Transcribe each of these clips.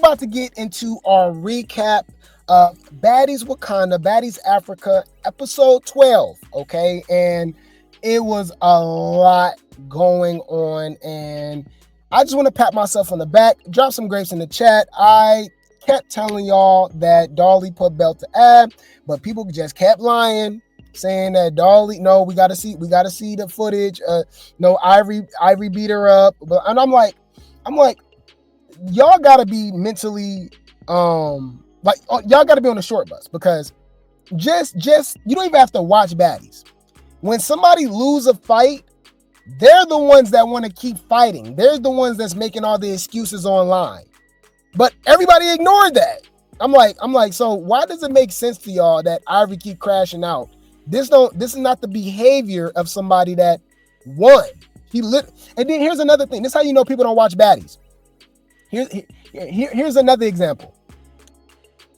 about to get into our recap of Baddies Wakanda, Baddies Africa, episode 12. Okay, and it was a lot going on, and I just want to pat myself on the back, drop some grapes in the chat. I kept telling y'all that Dolly put belt to ab, but people just kept lying, saying that Dolly, no, we gotta see the footage. No, Ivori beat her up, and I'm like, y'all gotta be mentally, y'all gotta be on the short bus, because just you don't even have to watch Baddies. When somebody lose a fight, they're the ones that want to keep fighting. They're the ones that's making all the excuses online. But everybody ignored that. I'm like, so why does it make sense to y'all that Ivori keep crashing out? This is not the behavior of somebody that won. And then here's another thing. This is how you know people don't watch Baddies. Here's another example.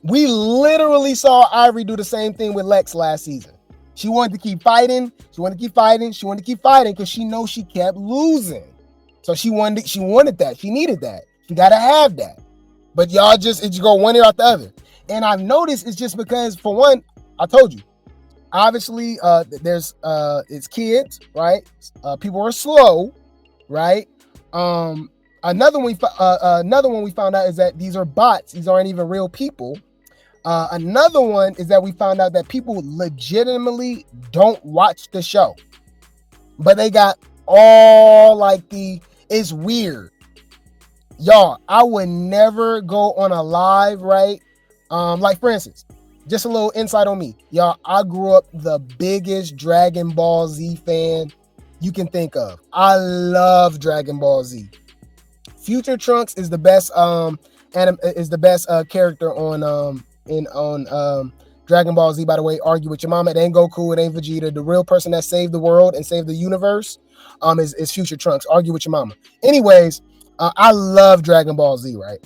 We literally saw Ivori do the same thing with Lex last season. She wanted to keep fighting. She wanted to keep fighting because she knows she kept losing. So she wanted that. She needed that. She got to have that. But y'all it's go one ear out the other. And I've noticed it's just because, for one, I told you, obviously there's it's kids, right? People are slow, right? Another one we found out is that these are bots. These aren't even real people. Another one is that we found out that people legitimately don't watch the show, but they got all it's weird. Y'all, I would never go on a live, right? Like, for instance, just a little insight on me. Y'all, I grew up the biggest Dragon Ball Z fan you can think of. I love Dragon Ball Z. Future Trunks is the best character on Dragon Ball Z, by the way. Argue with your mama. It ain't Goku, it ain't Vegeta. The real person that saved the world and saved the universe is Future Trunks. Argue with your mama. Anyways, I love Dragon Ball Z, right?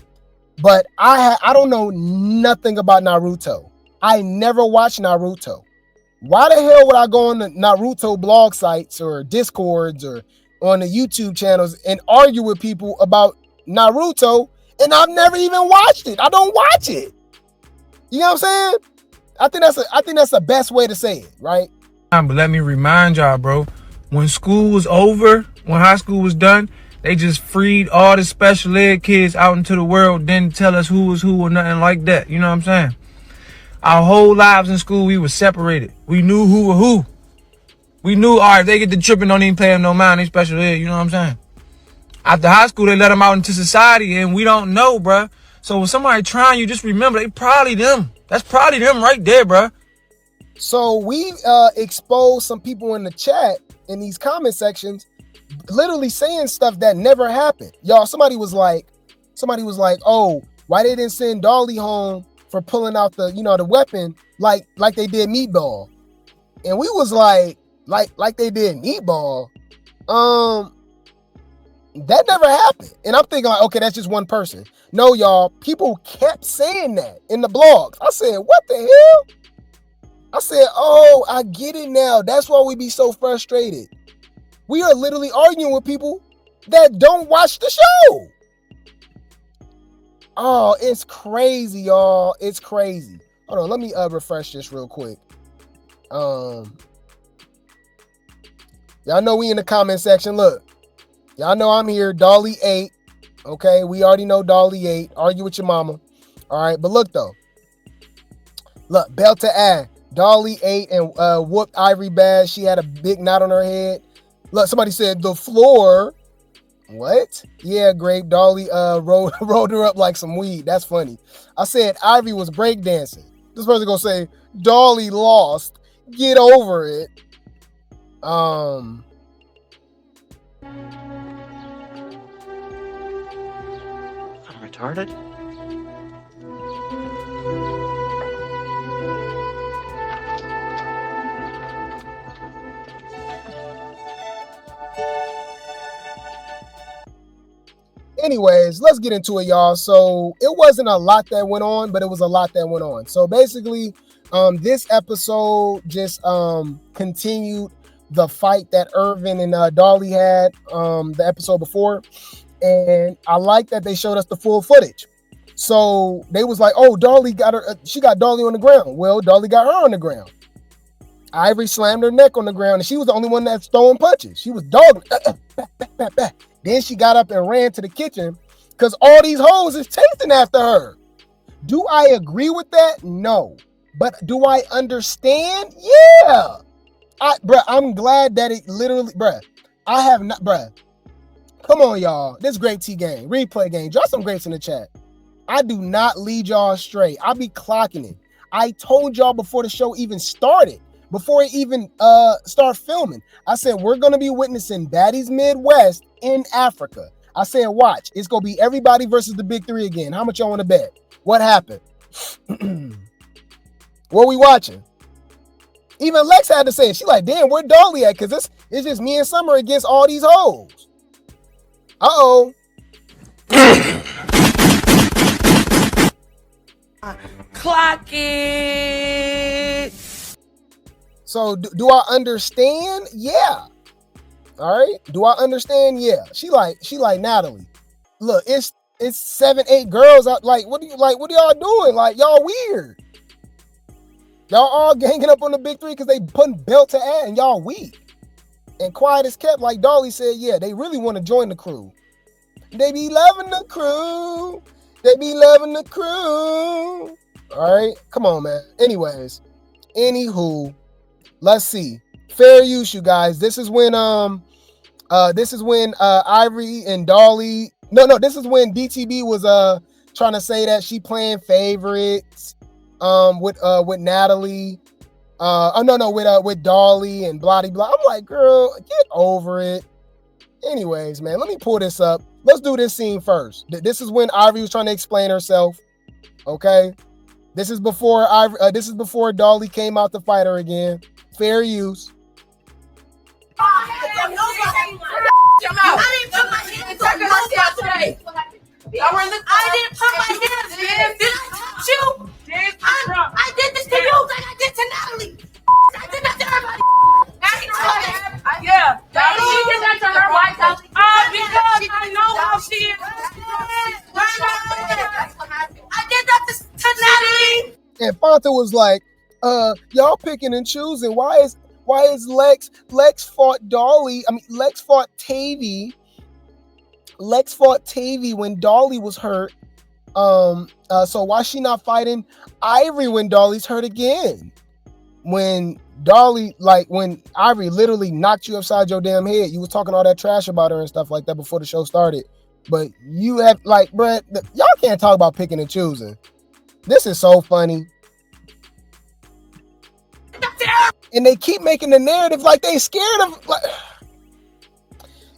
But I don't know nothing about Naruto. I never watched Naruto. Why the hell would I go on the Naruto blog sites or Discords or on the YouTube channels and argue with people about Naruto, and I've never even watched it? I don't watch it. You know what I'm saying? I think that's the best way to say it, right? But let me remind y'all, bro, when school was over, when high school was done, they just freed all the special ed kids out into the world, didn't tell us who was who or nothing like that. You know what I'm saying? Our whole lives in school, we were separated. We knew who were who. We knew, all right, if they get the tripping, don't even pay them no mind, they special ed, you know what I'm saying? After high school, they let them out into society, and we don't know, bruh. So when somebody trying you, just remember, they probably them. That's probably them right there, bruh. So we exposed some people in the chat, in these comment sections, literally saying stuff that never happened. Y'all, somebody was like, oh, why they didn't send Dolly home for pulling out the weapon like they did Meatball? And we was like they did Meatball. That never happened. And I'm thinking like, okay, that's just one person. No, y'all, people kept saying that in the blogs. I said, what the hell? I said, oh, I get it now. That's why we be so frustrated. We are literally arguing with people that don't watch the show. Oh, it's crazy, y'all. It's crazy. Hold on, let me refresh this real quick. Y'all know we in the comment section. Look, y'all know I'm here. Dolly 8. Okay, we already know Dolly 8. Argue with your mama. All right, but look though. Look, belt to ass. Dolly 8 and whooped Ivori bad. She had a big knot on her head. Look, somebody said the floor. What? Yeah, Grape. Dolly rolled her up like some weed. That's funny. I said Ivori was breakdancing. This person gonna say Dolly lost. Get over it. Retarded? Anyways, let's get into it, y'all. So it wasn't a lot that went on, but it was a lot that went on. So basically, this episode just continued the fight that Irvin and Dolly had the episode before. And I like that they showed us the full footage. So they was like, oh, Dolly got her. She got Dolly on the ground. Well, Dolly got her on the ground. Ivory slammed her neck on the ground, and she was the only one that's throwing punches. She was dogging. Back. Then she got up and ran to the kitchen because all these hoes is chasing after her. Do I agree with that? No. But do I understand? Yeah. I'm glad that it literally, I have not, come on, y'all. This Grape Tea game, replay game. Drop some grapes in the chat. I do not lead y'all astray. I be clocking it. I told y'all before the show even started, before it even start filming, I said, we're going to be witnessing Baddies Midwest in Africa. I said, watch, it's going to be everybody versus the big three again. How much y'all want to bet? What happened? What we watching? Even Lex had to say it. She like, damn, where Dolly at? Because it's just me and Summer against all these hoes. Uh-oh. Clock it. So do I understand? Yeah. All right. Do I understand? Yeah. She like Natalie. Look, it's 7-8 girls out. Like, what are y'all doing? Like, y'all weird. Y'all all ganging up on the big three because they putting belt to ass and y'all weak. And quiet as kept, like Dolly said, yeah, they really want to join the crew. They be loving the crew. They be loving the crew. All right. Come on, man. Anyways. Anywho. Let's see. Fair use, you guys. This is when Ivory and Dolly. No, this is when DTB was trying to say that she playing favorites with Natalie. With Dolly and blah blah. I'm like, girl, get over it. Anyways, man, let me pull this up. Let's do this scene first. This is when Ivory was trying to explain herself. Okay. This is before Dolly came out to fight her again. Fair use. I didn't put my hands on today. I didn't put my hands, man. Did I touch you? I did this to you like I did to Natalie. I did that to everybody. Yeah. You did that to her, why, Dolly? Because I know how she is. I did that to Natalie. And Fanta was like, y'all picking and choosing. Why is Lex fought Dolly? I mean, Lex fought Tavy. Lex fought Tavy when Dolly was hurt. So why she not fighting Ivory when Dolly's hurt again? When Ivory literally knocked you upside your damn head, you was talking all that trash about her and stuff like that before the show started. But you have y'all can't talk about picking and choosing. This is so funny. And they keep making the narrative like they scared of.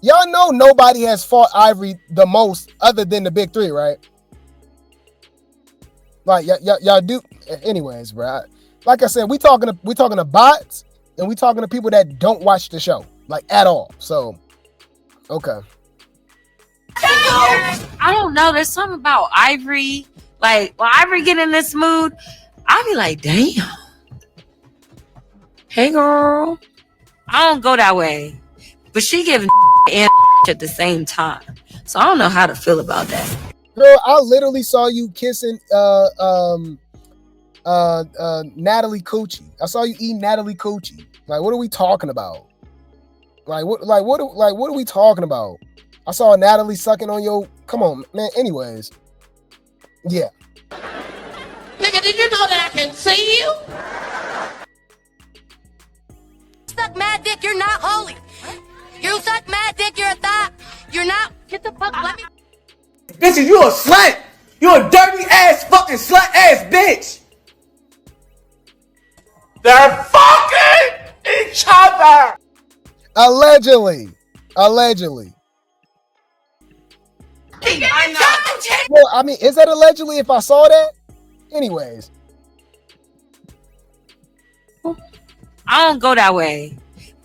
Y'all know nobody has fought Ivory the most other than the big three, right? Like y'all do. Anyways, bro. Like I said, we talking to bots and we talking to people that don't watch the show like at all. So, okay. I don't know. There's something about Ivory. Like when Ivory get in this mood, I'll be like, damn. Hey girl. I don't go that way. But she giving and at the same time. So I don't know how to feel about that. Girl, I literally saw you kissing Natalie Coochie. I saw you eating Natalie Coochie. Like, what are we talking about? What are we talking about? I saw Natalie sucking on your. Come on, man. Anyways, yeah. Nigga, did you know that I can see you? Suck mad dick, you're not holy. You suck mad dick, you're a thought. You're not. Get the fuck. Let me. Bitches, you a slut. You a dirty ass fucking slut ass bitch. They're fucking each other. Allegedly. I know. Well, I mean, is that allegedly if I saw that? Anyways. I don't go that way.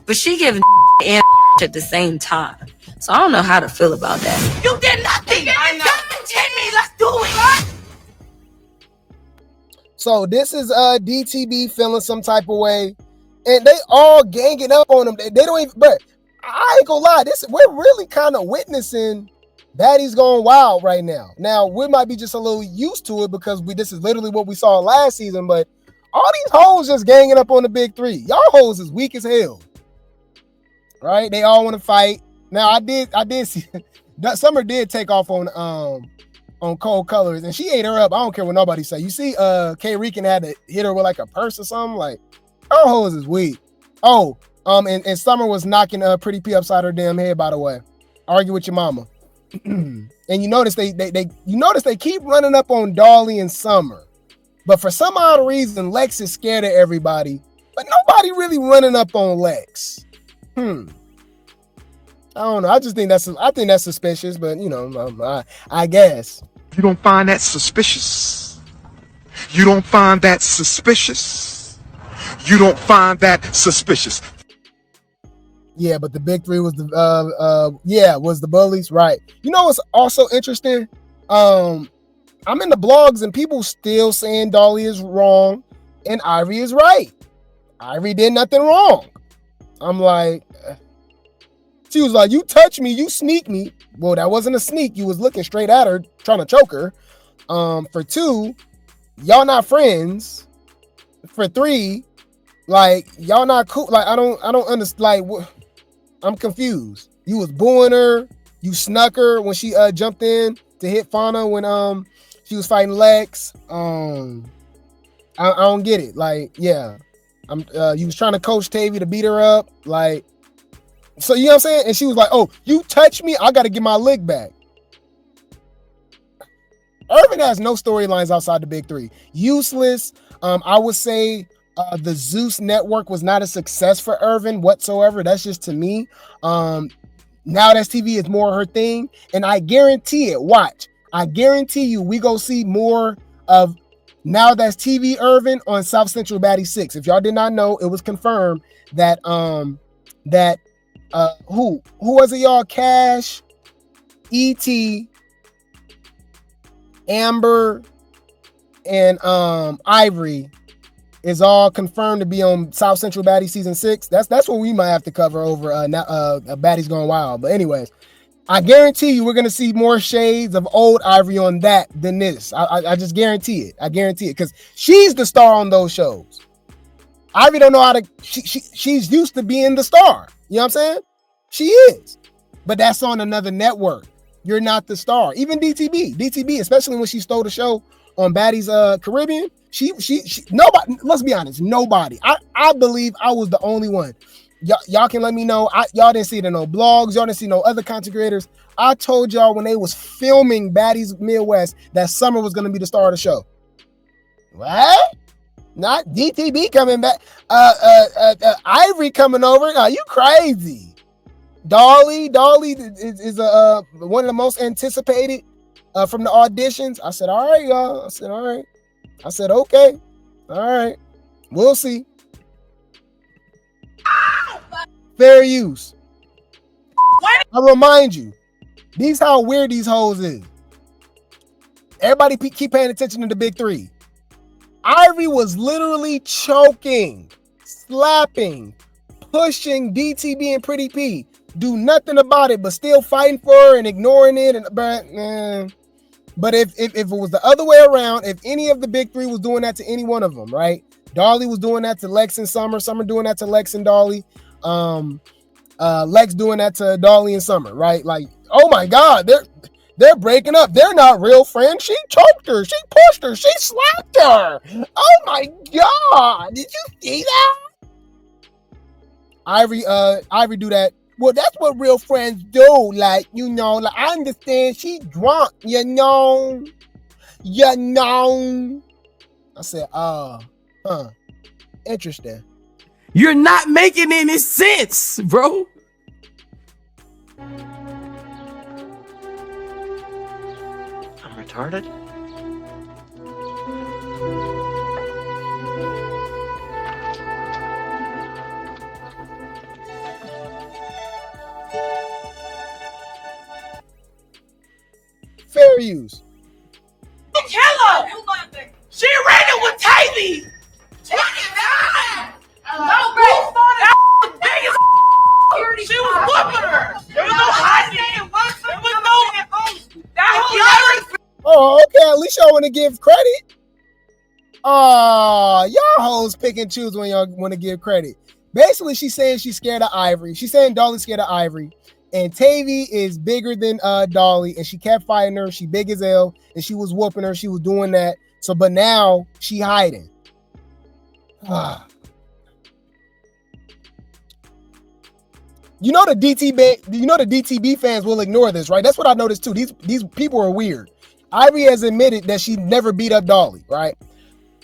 But she giving and at the same time. So I don't know how to feel about that. You did nothing. I know. Let's do it. So this is DTB feeling some type of way. And they all ganging up on him. They don't even, but I ain't gonna lie, we're really kind of witnessing Baddies going wild right now. Now, we might be just a little used to it because this is literally what we saw last season, but all these hoes just ganging up on the big three. Y'all hoes is weak as hell. Right? They all want to fight. Now, I did see Summer did take off on Cold Colors, and she ate her up. I don't care what nobody say. You see, Rican had to hit her with like a purse or something. Like, her hoes is weak. Oh, and Summer was knocking Pretty P upside her damn head, by the way. Argue with your mama. And you notice they keep running up on Dolly and Summer. But for some odd reason, Lex is scared of everybody. But nobody really running up on Lex. I don't know. I think that's suspicious, but you know, I guess. You don't find that suspicious? You don't find that suspicious? You don't find that suspicious? Yeah, but the big three was was the bullies, right? You know what's also interesting? I'm in the blogs and people still saying Dolly is wrong and Ivori is right. Ivori did nothing wrong. I'm like, she was like, you touch me, you sneak me. Well, that wasn't a sneak. You was looking straight at her, trying to choke her. For 2, y'all not friends. For 3, like, y'all not cool. Like, I don't understand. Like, I'm confused. You was booing her. You snuck her when she jumped in to hit Fauna when she was fighting Lex. I don't get it. Like, yeah. You was trying to coach Tavy to beat her up. Like, so you know what I'm saying? And she was like, oh, you touch me, I gotta get my lick back. Irvin has no storylines outside the big three. Useless. I would say the Zeus network was not a success for Irvin whatsoever. That's just to me. Now That's TV is more her thing. And I guarantee it, watch. I guarantee you we go see more of Now That's TV Irvin on South Central Baddies 6. If y'all did not know, it was confirmed that who was it, y'all? Cash, E.T., Amber, and Ivori is all confirmed to be on South Central Baddies season 6. That's what we might have to cover over Baddies Gone Wild. But anyways, I guarantee you we're gonna see more shades of old Ivori on that than this. I just guarantee it. I guarantee it because she's the star on those shows. Ivori don't know how to. She's used to being the star. You know what I'm saying? She is, but that's on another network. You're not the star. Even DTB, especially when she stole the show on Baddies Caribbean. She nobody. Let's be honest, nobody. I believe I was the only one. Y'all can let me know. Y'all didn't see it in no blogs. Y'all didn't see no other content creators. I told y'all when they was filming Baddies Midwest that Summer was gonna be the star of the show. What? Not DTB coming back. Ivori coming over. Are you crazy? Dolly is one of the most anticipated from the auditions. I said, all right, y'all. I said, all right. I said, okay. All right. We'll see. Fair use. I remind you, these how weird these hoes is. Everybody keep paying attention to the big three. Ivori was literally choking, slapping, pushing DTB and Pretty P. Do nothing about it, but still fighting for her and ignoring it. But if it was the other way around, if any of the big three was doing that to any one of them, right? Dolly was doing that to Lex and Summer. Summer doing that to Lex and Dolly. Lex doing that to Dolly and Summer, right? Like, oh my God, they're breaking up. They're not real friends. She choked her. She pushed her. She slapped her. Oh my God, did you see that? Ivori do that. Well, that's what real friends do. Like, you know, like I understand she's drunk, you know. I said, interesting. You're not making any sense, bro. I'm retarded? Fair use. Killa! She ran it with Tavy! 29! No, bro! That big as she was whooping her! There was no hiding! There was no y'all want to give credit. Y'all hoes pick and choose when y'all want to give credit. Basically, she's saying she's scared of Ivori. She's saying Dolly's scared of Ivori. And Tavy is bigger than Dolly, and she kept fighting her. She big as hell, and she was whooping her. She was doing that. So, but now she hiding. You know the DTB fans will ignore this, right? That's what I noticed too. These people are weird. Ivori has admitted that she never beat up Dolly, right?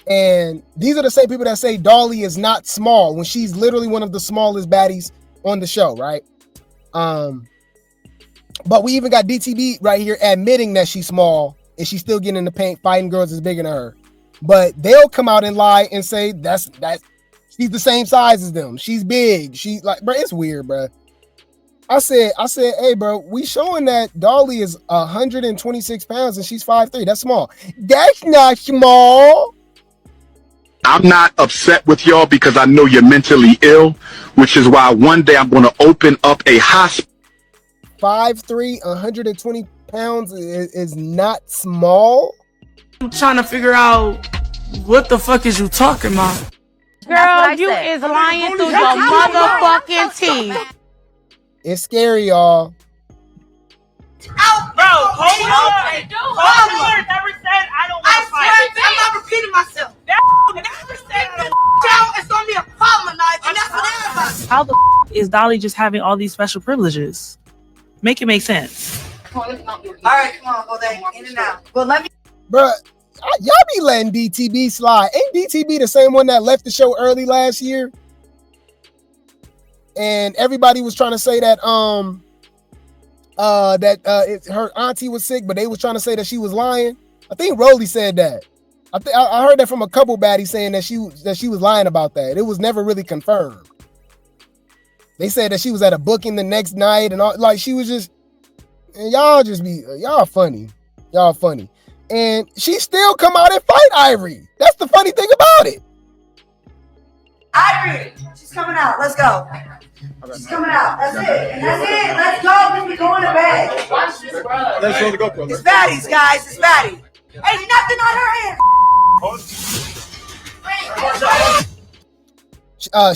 And these are the same people that say Dolly is not small when she's literally one of the smallest baddies on the show, right? But we even got DTB right here admitting that she's small and she's still getting in the paint fighting girls that's bigger than her. But they'll come out and lie and say that she's the same size as them. She's big. She's like, bro, it's weird, bro. I said, hey, bro, we showing that Dolly is 126 pounds and she's 5'3". That's small. That's not small. I'm not upset with y'all because I know you're mentally ill, which is why one day I'm going to open up a hospital. 5'3", 120 pounds is not small. I'm trying to figure out what the fuck is you talking about? Girl, you is lying through your motherfucking teeth. It's scary, y'all. Out, bro. Hold on. Hold never said I don't want to fight. I'm not repeating myself. That never said I don't. It's gonna be a problem tonight, and that's what everybody. How the is Dolly just having all these special privileges? Make it make sense. All right, come on, go there, in and out. Well, let me. Bruh, y'all be letting DTB slide. Ain't DTB the same one that left the show early last year? And everybody was trying to say that her auntie was sick, but they was trying to say that she was lying. I think Rolly said that. I heard that from a couple baddies saying that she was lying about that. It was never really confirmed. They said that she was at a booking the next night and all, like she was just. And y'all funny. Y'all funny. And she still come out and fight Ivori. That's the funny thing about it. Ivori, she's coming out. Let's go. She's coming out. That's it. And that's it. Let's go. We going to bed. Let's go to GoPro. It's Baddies, guys. It's Baddies. Ain't nothing on her hand.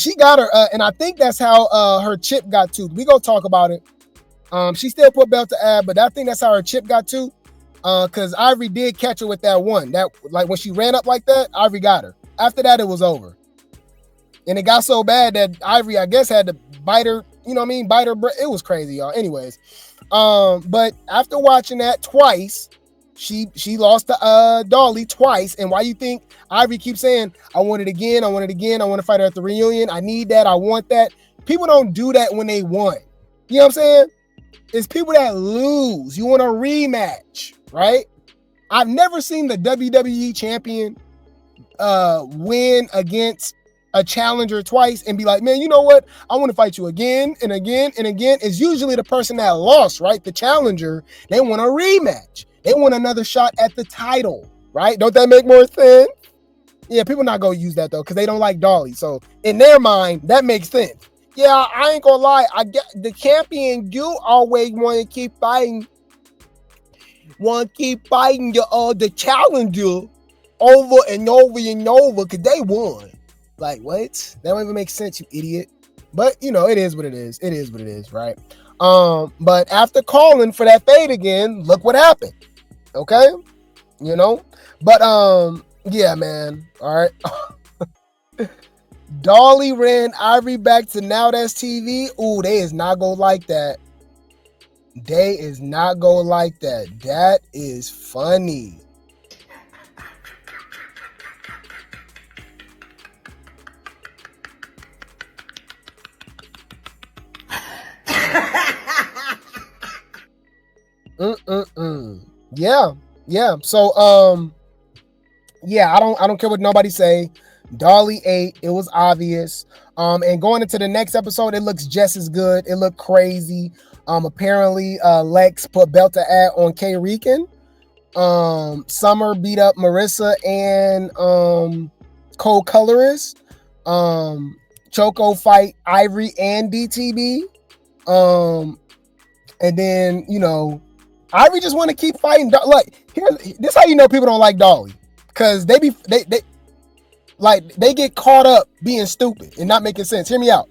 She got her, and I think that's how her chip got toothed. We gonna talk about it. She still put belt to ab, but I think that's how her chip got toothed. Because Ivori did catch her with that one. That like when she ran up like that, Ivori got her. After that, it was over. And it got so bad that Ivori, I guess, had to bite her. You know what I mean? Bite her. It was crazy, y'all. Anyways, but after watching that twice, she lost to Dolly twice. And why you think Ivori keeps saying, I want it again, I want it again, I want to fight her at the reunion, I need that, I want that. People don't do that when they won. You know what I'm saying? It's people that lose. You want a rematch, right? I've never seen the WWE champion win against a challenger twice and be like, man, you know what? I want to fight you again and again and again. It's usually the person that lost, right? The challenger, they want a rematch. They want another shot at the title, right? Don't that make more sense? Yeah, people not going to use that, though, because they don't like Dolly. So in their mind, that makes sense. Yeah, I ain't going to lie. I get the champion, you always want to keep fighting. The challenger over and over and over because they won. Like, what? That don't even make sense, you idiot. But, you know, it is what it is. It is what it is, right? But after calling for that fade again, look what happened. Okay? You know? But, yeah, man. All right. Dolly ran Ivori back to Now That's TV. Ooh, they is not gonna like that. They is not gonna like that. That is funny. Yeah. So, yeah, I don't care what nobody say. Dolly ate. It was obvious. And going into the next episode, it looks just as good. It looked crazy. Apparently, Lex put belt to ad on K Rican. Summer beat up Marissa and Kold Colorist. Choco fight Ivori and DTB. And then, you know, Ivori just want to keep fighting. Like, this how you know people don't like Dolly, because they get caught up being stupid and not making sense. Hear me out.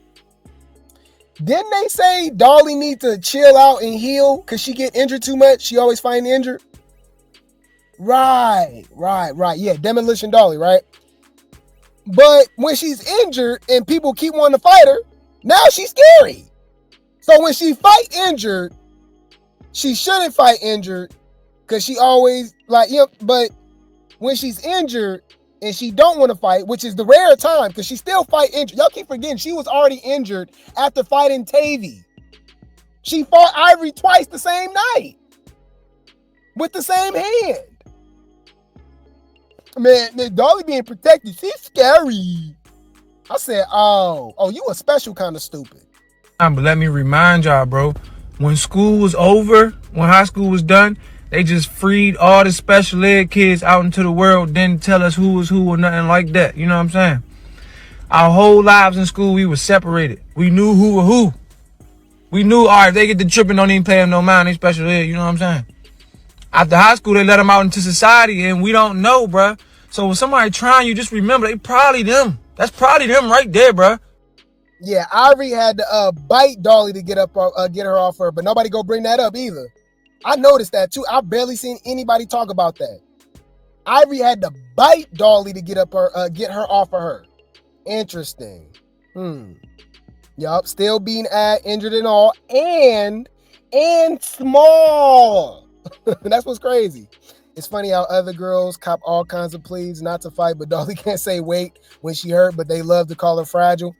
Didn't they say Dolly need to chill out and heal because she get injured too much? She always find injured. Right. Yeah, Demolition Dolly, right? But when she's injured and people keep wanting to fight her, now she's scary. So when she fight injured, she shouldn't fight injured because she always but when she's injured and she don't want to fight, which is the rare time because she still fight injured. Y'all keep forgetting she was already injured after fighting Tavy. She fought Ivori twice the same night with the same hand. Man, Dolly being protected, she's scary. I said, oh, you a special kind of stupid. But let me remind y'all, bro, when school was over, when high school was done, they just freed all the special ed kids out into the world, didn't tell us who was who or nothing like that. You know what I'm saying? Our whole lives in school, we were separated. We knew who were who. We knew, all right, if they get the tripping, don't even pay them no mind, they special ed, you know what I'm saying? After high school, they let them out into society, and we don't know, bruh. So when somebody trying you, just remember, they probably them. That's probably them right there, bruh. Yeah, Ivori had to bite Dolly to get her off her, but nobody go bring that up either. I noticed that too. I've barely seen anybody talk about that. Ivori had to bite Dolly to get her off of her. Interesting. Yup, still being injured and all, and small. That's what's crazy. It's funny how other girls cop all kinds of pleas not to fight, but Dolly can't say wait when she hurt, but they love to call her fragile.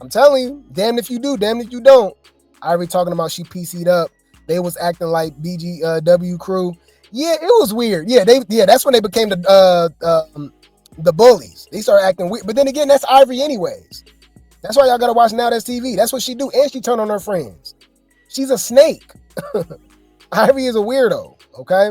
I'm telling you, damn if you do, damn if you don't. Ivori talking about she PC'd up. They was acting like BGW crew. Yeah, it was weird. Yeah, that's when they became the bullies. They started acting weird. But then again, that's Ivori anyways. That's why y'all gotta watch Now That's TV. That's what she do, and she turn on her friends. She's a snake. Ivori is a weirdo. Okay.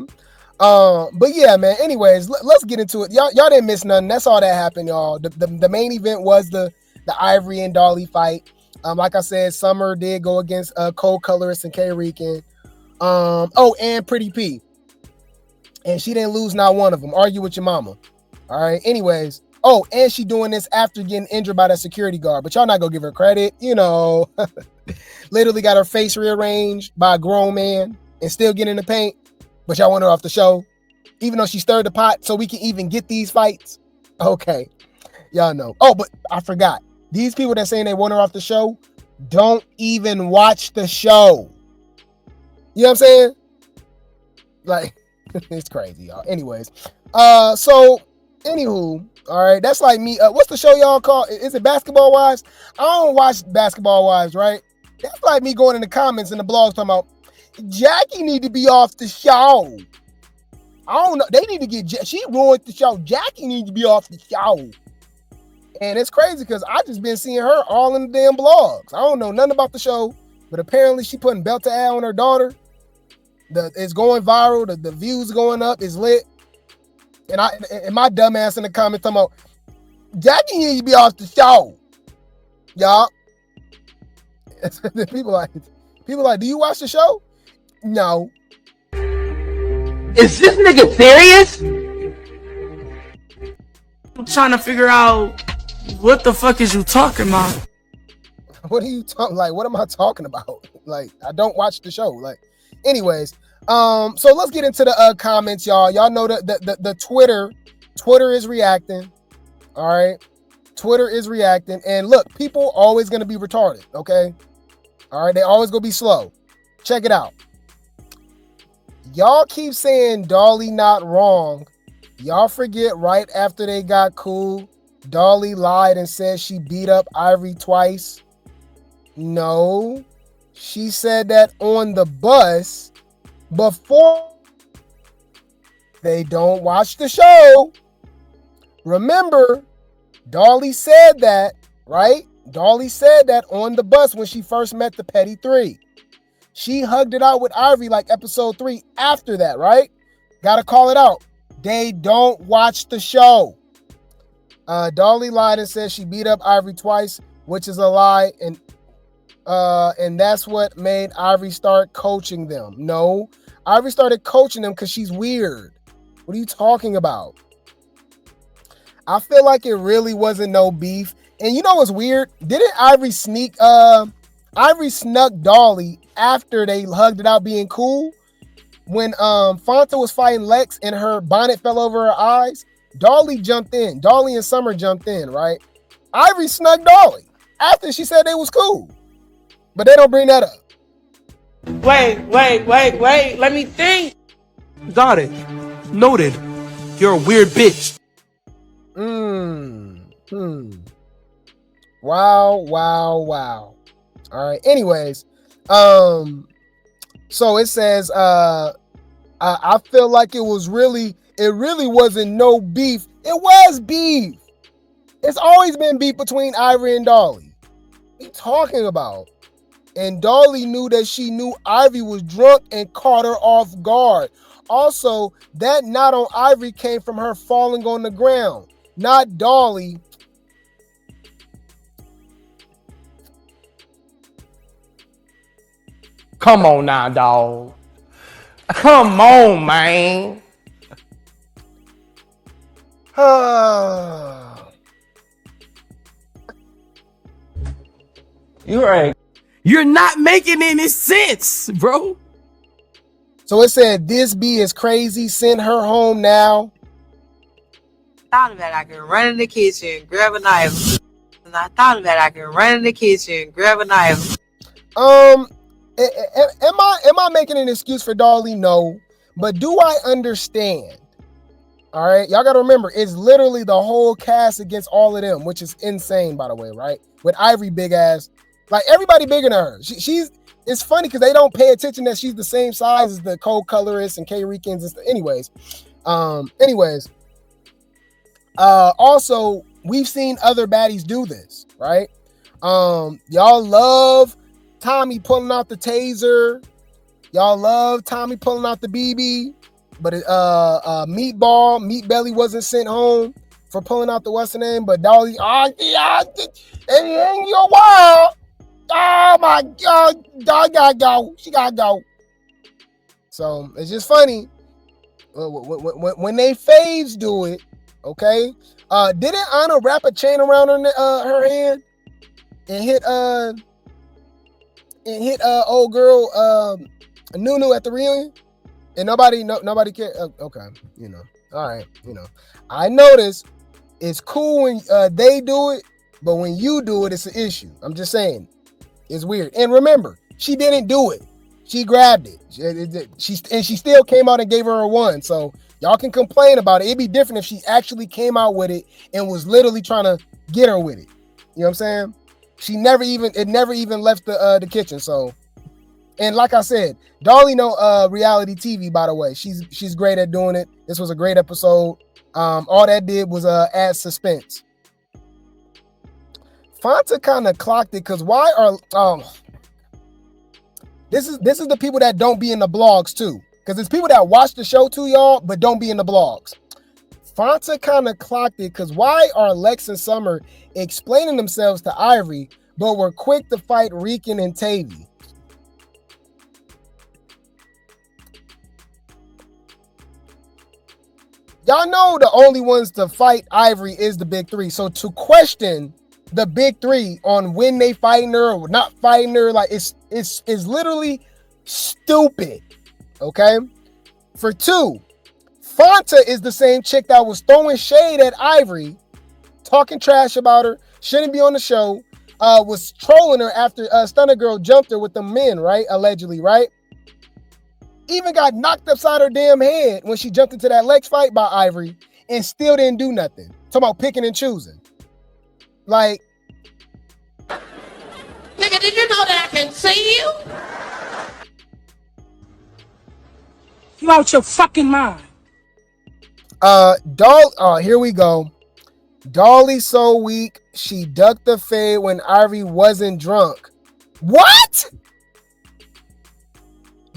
But yeah, man. Anyways, let's get into it. Y'all didn't miss nothing. That's all that happened, y'all. The main event was the Ivori and Dolly fight. Like I said, Summer did go against Kold Colorist and Rican. And Pretty P. And she didn't lose not one of them. Argue with your mama. All right. Anyways. Oh, and she doing this after getting injured by that security guard. But y'all not gonna give her credit. You know, literally got her face rearranged by a grown man and still getting in the paint. But y'all want her off the show, even though she stirred the pot so we can even get these fights. Okay. Y'all know. Oh, but I forgot. These people that saying they want her off the show don't even watch the show. You know what I'm saying? Like, it's crazy, y'all. Anyways, so anywho, all right, that's like me. What's the show y'all call? Is it Basketball Wives? I don't watch Basketball Wives, right? That's like me going in the comments and the blogs talking about Jackie need to be off the show. I don't know. They need to get. She ruined the show. Jackie need to be off the show. And it's crazy because I just been seeing her all in the damn blogs. I don't know nothing about the show, but apparently she putting belt to ass on her daughter. It's going viral. The views going up. It's lit. And my dumb ass in the comments talking about Jackie needs to be off the show. Y'all. People like, do you watch the show? No. Is this nigga serious? I'm trying to figure out what the fuck is you talking about? What are you talking? Like, what am I talking about? Like, I don't watch the show. Like, anyways, so let's get into the comments, y'all. Y'all know the Twitter is reacting. All right, Twitter is reacting, and look, people always gonna be retarded. Okay, all right, they always gonna be slow. Check it out. Y'all keep saying Dolly not wrong. Y'all forget right after they got cool, Dolly lied and said she beat up Ivori twice. No, she said that on the bus before. They don't watch the show. Remember, Dolly said that, right? Dolly said that on the bus when she first met the Petty Three. She hugged it out with Ivori like episode 3 after that, right? Gotta call it out. They don't watch the show. Dolly lied and said she beat up Ivori twice, which is a lie, and that's what made Ivori start coaching them. No, Ivori started coaching them because she's weird. What are you talking about? I feel like it really wasn't no beef. And you know what's weird? Didn't Ivori snuck Dolly after they hugged it out being cool? When Fanta was fighting Lex and her bonnet fell over her eyes, Dolly jumped in. Dolly and Summer jumped in, right? Ivori snuck Dolly after she said they was cool. But they don't bring that up. Wait. Let me think. Got it. Noted. You're a weird bitch. Wow. All right. Anyways, so it says, I feel like it really wasn't no beef. It was beef. It's always been beef between Ivori and Dolly. What are you talking about? And Dolly knew that she knew Ivori was drunk and caught her off guard. Also, that knot on Ivori came from her falling on the ground, not Dolly. Come on now, dog. Come on, man. You're not making any sense, bro. So it said, this bee is crazy. Send her home now. Thought about I can run in the kitchen, grab a knife. And I thought about I can run in the kitchen, grab a knife. Am I making an excuse for Dolly? No. But do I understand? All right. Y'all got to remember, it's literally the whole cast against all of them, which is insane, by the way, right? With Ivori big ass. Like, everybody bigger than her. It's funny because they don't pay attention that she's the same size as the Kold colorists and Ricans and stuff. Anyways. Also, we've seen other baddies do this, right? Y'all love Tommy pulling out the taser. Y'all love Tommy pulling out the BB. But Meat Belly wasn't sent home for pulling out the what's the name. But Dolly, and you're wild. Oh my God, Dolly gotta go. She gotta go. So it's just funny when they faves do it. Okay, didn't Anna wrap a chain around her hand and hit old girl Nunu at the reunion, and nobody cared. Okay, all right, I noticed it's cool when they do it, but when you do it, it's an issue. I'm just saying, it's weird. And remember, she didn't do it. She grabbed it. She still came out and gave her a 1. So y'all can complain about it. It'd be different if she actually came out with it and was literally trying to get her with it. You know what I'm saying? It never even left the kitchen. So, and like I said, Dolly know reality TV, by the way. She's great at doing it. This was a great episode. All that did was add suspense. Fanta kind of clocked it because why are this is the people that don't be in the blogs too, because it's people that watch the show too, y'all, but don't be in the blogs. Fanta kind of clocked it because why are Lex and Summer explaining themselves to Ivori, but were quick to fight Rican and Tavy? Y'all know the only ones to fight Ivori is the big three. So to question the big three on when they fighting her or not fighting her, like it's literally stupid. Okay. For 2, Fanta is the same chick that was throwing shade at Ivori, talking trash about her, shouldn't be on the show, was trolling her after Stunner Girl jumped her with the men, right? Allegedly, right? Even got knocked upside her damn head when she jumped into that Lex fight by Ivori and still didn't do nothing. Talking about picking and choosing. Like, Nigga, did you know that I can see you? You out your fucking mind. Here we go. Dolly so weak, she ducked the fade when Ivori wasn't drunk. What?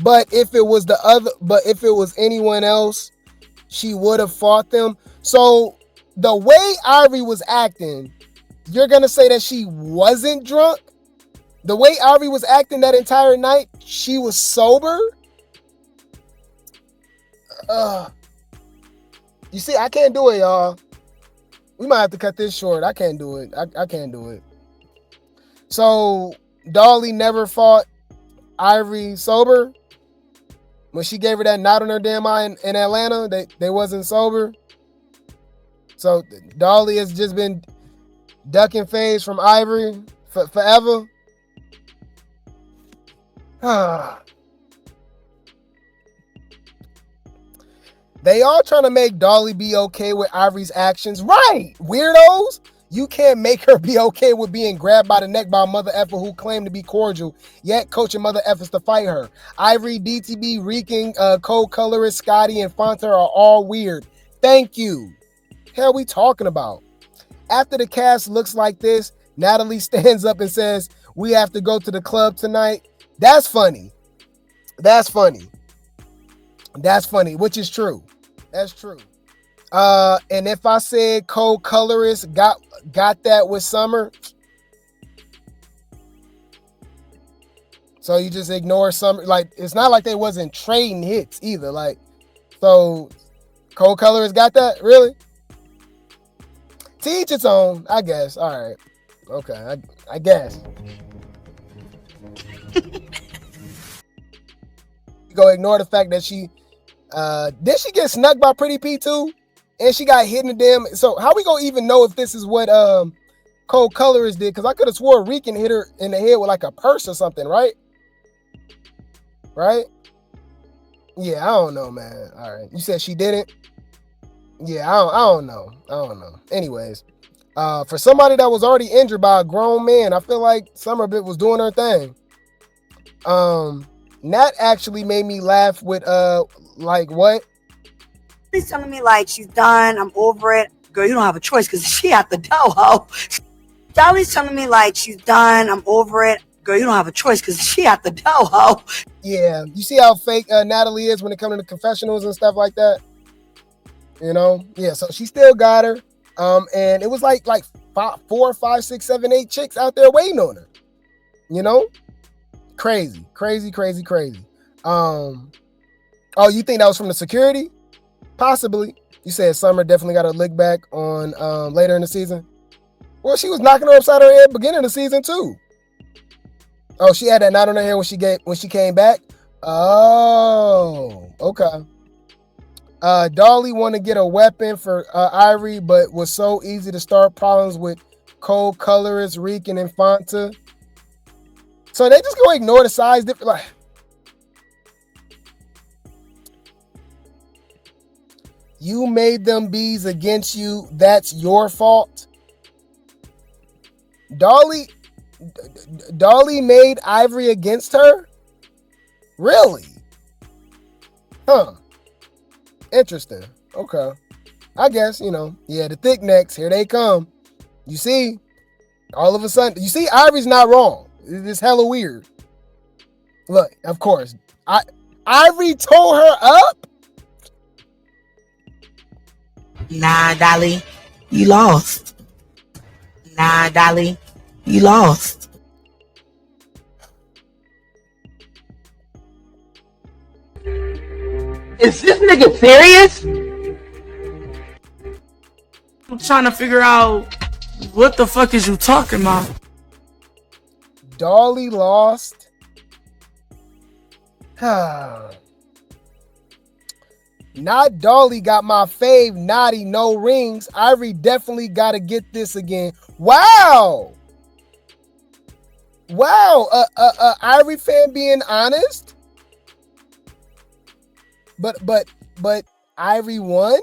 But if it was anyone else, she would have fought them. So the way Ivori was acting, you're gonna say that she wasn't drunk? The way Ivori was acting that entire night, she was sober? You see, I can't do it, y'all. We might have to cut this short. I can't do it. I can't do it. So Dolly never fought Ivori sober. When she gave her that knot on her damn eye in Atlanta, they wasn't sober. So Dolly has just been ducking phase from Ivori forever. They all trying to make Dolly be okay with Ivori's actions. Right, weirdos. You can't make her be okay with being grabbed by the neck by a mother effer who claimed to be cordial, yet coaching mother effers to fight her. Ivori, DTB, Rican, Kold, Colorist, Scotty, and Fanta are all weird. Thank you. Hell we talking about? After the cast looks like this, Natalie stands up and says, "We have to go to the club tonight." That's funny. That's funny. That's funny, which is true. That's true. And if I said Kold Colorist got that with Summer, so you just ignore Summer. Like, it's not like they wasn't trading hits either. Like, so Kold Colorist got that? Really? To each its own, I guess. All right. Okay, I guess. You go ignore the fact that she did she get snuck by Pretty P too? And she got hit in the damn. So how we gonna even know if this is what Kold Colorist did? Because I could have swore Rican hit her in the head with like a purse or something, right? Right? Yeah, I don't know, man. All right, you said she didn't. Yeah, I don't know. Anyways, for somebody that was already injured by a grown man, I feel like Summer was doing her thing. Nat actually made me laugh with like what? She's telling me like she's done, I'm over it. Girl, you don't have a choice because she at the door, ho. Dolly's telling me like she's done, I'm over it. Girl, you don't have a choice because she at the door, ho. Yeah, you see how fake Natalie is when it comes to the confessionals and stuff like that. You know, yeah. So she still got her, and it was like 4, 5, 6, 7, 8 chicks out there waiting on her. You know, crazy. Oh, you think that was from the security? Possibly. You said Summer definitely got a lick back on later in the season. Well, she was knocking her upside her head beginning of the season too. Oh, she had that knot on her hair when she came back. Oh, okay. Dolly wanted to get a weapon for Ivori, but was so easy to start problems with Kold Colorist, Rican, and Fanta. So they just gonna ignore the size difference. Like, you made them bees against you. That's your fault. Dolly made Ivori against her? Really? Huh. Interesting. Okay. I guess, yeah, the thick necks, here they come. You see, all of a sudden, you see, Ivori's not wrong. It's hella weird. Look, of course, Ivori tore her up? Nah, Dolly, you lost. Nah, Dolly, you lost. Is this nigga serious? I'm trying to figure out what the fuck is you talking about? Dolly lost. Not Dolly got my fave, naughty, no rings. Ivori definitely got to get this again. Wow. Ivori fan being honest. But Ivori won?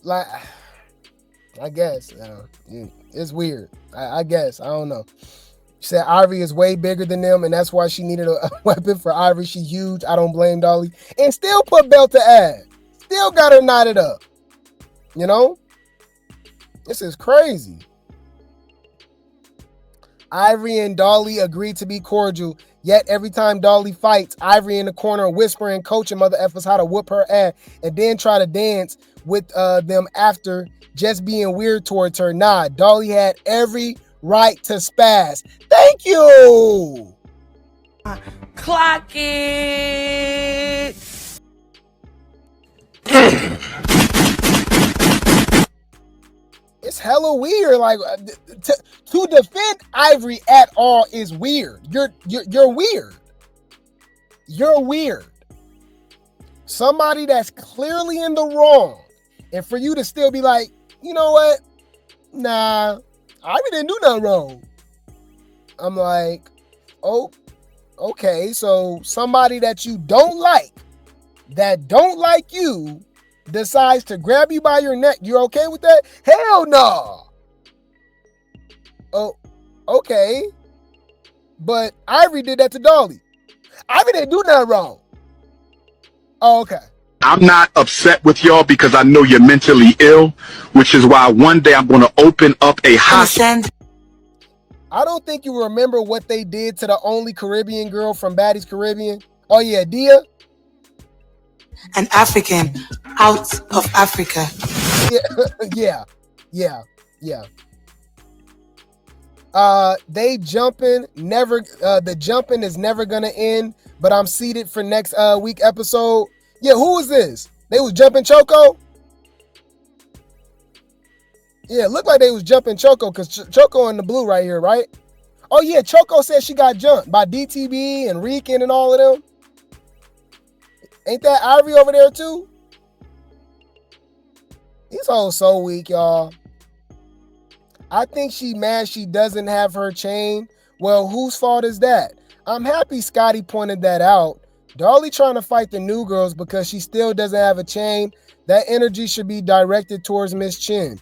Like, I guess. It's weird. I guess. I don't know. She said Ivori is way bigger than them, and that's why she needed a weapon for Ivori. She huge. I don't blame Dolly. And still put belt to ass. Still got her knotted up. You know? This is crazy. Ivori and Dolly agreed to be cordial, yet every time Dolly fights, Ivori in the corner whispering, coaching mother effers how to whoop her ass, and then try to dance with them after just being weird towards her. Nah, Dolly had every right to spaz. Thank you. Clock it. It's hella weird. Like to defend Ivori at all is weird. You're weird. You're weird. Somebody that's clearly in the wrong, and for you to still be like, you know what? Nah, Ivori didn't do nothing wrong. I'm like, oh, okay. So somebody that you don't like, that don't like you, decides to grab you by your neck. You're okay with that? Hell no. Oh, okay. But Ivori did that to Dolly. Ivori didn't do nothing wrong. Oh, okay. I'm not upset with y'all because I know you're mentally ill, which is why one day I'm going to open up a hospital. I don't think you remember what they did to the only Caribbean girl from Baddies Caribbean. Oh yeah, Dia. An African out of Africa. Yeah. They jumping, never, the jumping is never gonna end, but I'm seated for next week episode. Yeah, who was this? They was jumping Choco? Yeah, it looked like they was jumping Choco, because Choco in the blue right here, right? Oh yeah, Choco said she got jumped by DTB and Rican and all of them. Ain't that Ivori over there too? These hoes so weak, y'all. I think she mad she doesn't have her chain. Well, whose fault is that? I'm happy Scotty pointed that out. Dolly trying to fight the new girls because she still doesn't have a chain. That energy should be directed towards Miss Chin.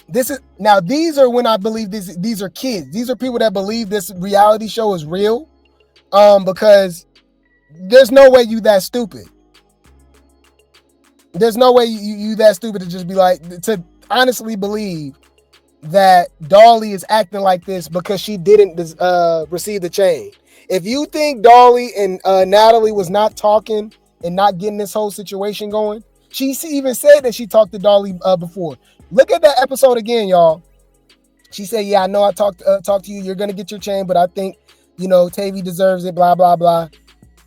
These are when I believe these are kids. These are people that believe this reality show is real. Because there's no way you that stupid. There's no way you that stupid to just be like, to honestly believe that Dolly is acting like this because she didn't receive the chain. If you think Dolly and Natalie was not talking and not getting this whole situation going, she even said that she talked to Dolly before. Look at that episode again, y'all. She said, yeah, I know I talked to you. You're going to get your chain, but I think, Tavy deserves it, blah, blah, blah.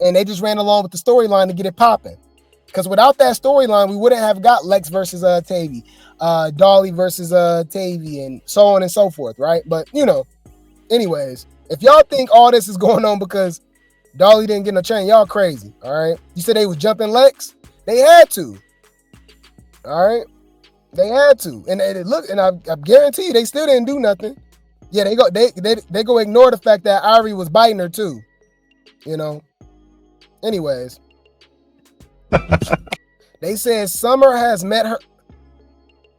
And they just ran along with the storyline to get it popping. Because without that storyline, we wouldn't have got Lex versus Tavy, Dolly versus Tavy, and so on and so forth, right? But, anyways, if y'all think all this is going on because Dolly didn't get no chain, y'all crazy, all right? You said they was jumping Lex? They had to, all right? They had to. And I guarantee you, they still didn't do nothing. Yeah, they go ignore the fact that Ivori was biting her too, Anyways. They said Summer has met her.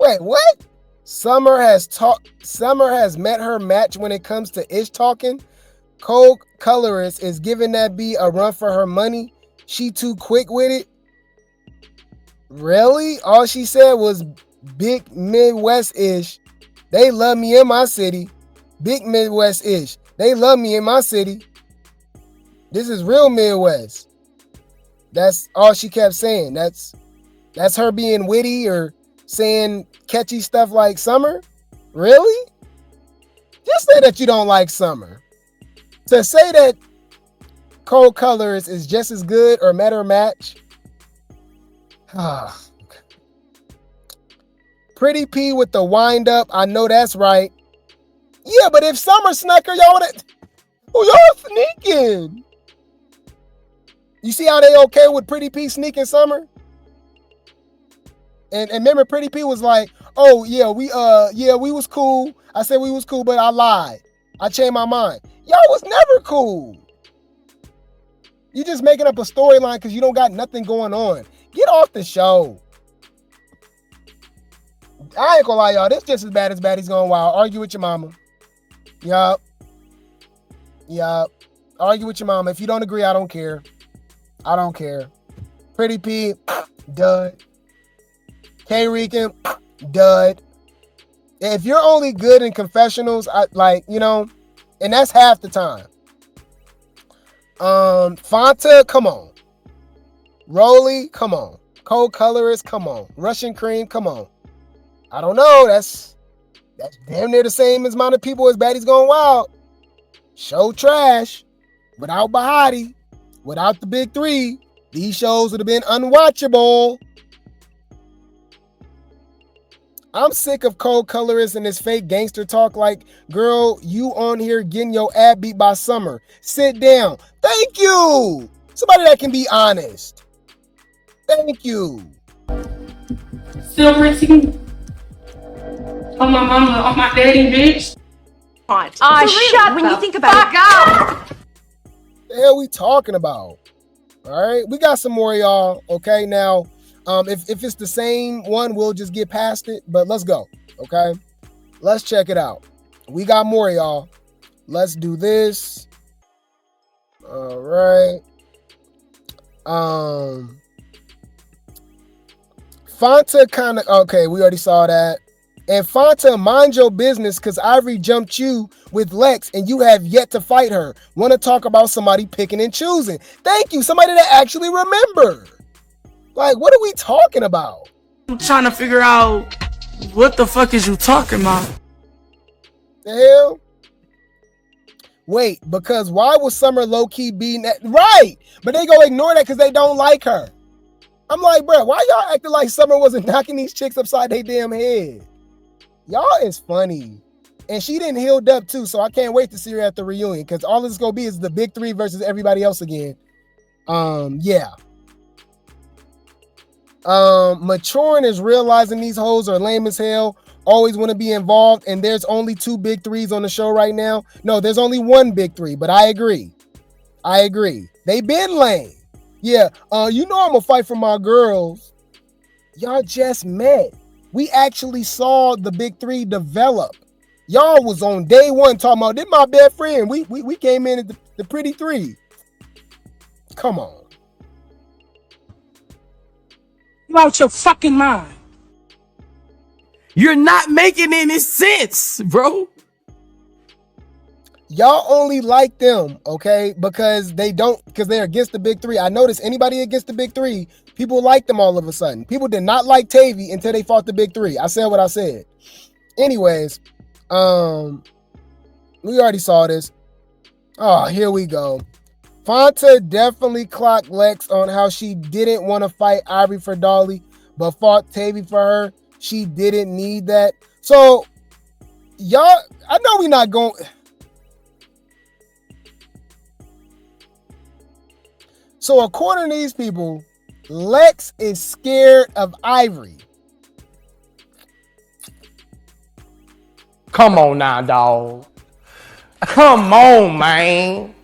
Wait, what? Summer has met her match when it comes to ish talking. Kold colorist is giving that bee a run for her money. She too quick with it. Really? All she said was big Midwest-ish. They love me in my city. Big Midwest-ish. They love me in my city. This is real Midwest. That's all she kept saying. That's her being witty or saying catchy stuff like Summer? Really? Just say that you don't like Summer. To say that Kold Colors is just as good or better match. Pretty P with the wind up. I know that's right. Yeah, but if Summer snuck her, y'all sneaking. You see how they okay with Pretty P sneaking Summer? And remember, Pretty P was like, "Oh yeah, we was cool. I said we was cool, but I lied. I changed my mind. Y'all was never cool. You just making up a storyline because you don't got nothing going on. Get off the show. I ain't gonna lie, y'all. This just as bad as Baddies Gone Wild. Argue with your mama. Yup. Argue with your mama. If you don't agree, I don't care. I don't care. Pretty P, dud. K Rican, dud. If you're only good in confessionals, and that's half the time. Fanta, come on. Rolly, come on. Kold Colorist, come on. Russian Cream, come on. I don't know. That's damn near the same amount of people as Baddies Gone Wild. Show trash. Without Bahati, without the big three, these shows would have been unwatchable. I'm sick of Kold colorist and this fake gangster talk like, girl, you on here getting your ad beat by Summer. Sit down. Thank you. Somebody that can be honest. Thank you. Silver teeth. On my mama, on my daddy, bitch. Shut when you think about it. The hell we talking about? All right, we got some more, y'all. Okay, now, if it's the same one, we'll just get past it. But let's go. Okay, let's check it out. We got more, y'all. Let's do this. All right. Fanta kind of okay. We already saw that. And Fanta, mind your business, because Ivori jumped you with Lex and you have yet to fight her. Want to talk about somebody picking and choosing. Thank you. Somebody that actually remember. Like, what are we talking about? I'm trying to figure out what the fuck is you talking about? The hell? Wait, because why was Summer low-key beating that? Right. But they go ignore that because they don't like her. I'm like, bro, why y'all acting like Summer wasn't knocking these chicks upside their damn head? Y'all is funny. And she didn't healed up too, so I can't wait to see her at the reunion because all it's gonna be is the big three versus everybody else again. Yeah. Maturing is realizing these hoes are lame as hell, always want to be involved, and there's only 2 big threes on the show right now. No, there's only 1 big three, but I agree. They been lame. Yeah, you know I'm gonna fight for my girls. Y'all just met. We actually saw the big three develop. Y'all was on day 1 talking about, this my best friend. We came in at the pretty three. Come on. You out your fucking mind. You're not making any sense, bro. Y'all only like them, okay? Because they're against the big three. I noticed anybody against the big three, people like them all of a sudden. People did not like Tavy until they fought the big three. I said what I said. Anyways, we already saw this. Oh, here we go. Fanta definitely clocked Lex on how she didn't want to fight Ivori for Dolly, but fought Tavy for her. She didn't need that. So, y'all, I know we're not going... So according to these people, Lex is scared of Ivori. Come on now, dog. Come on, man.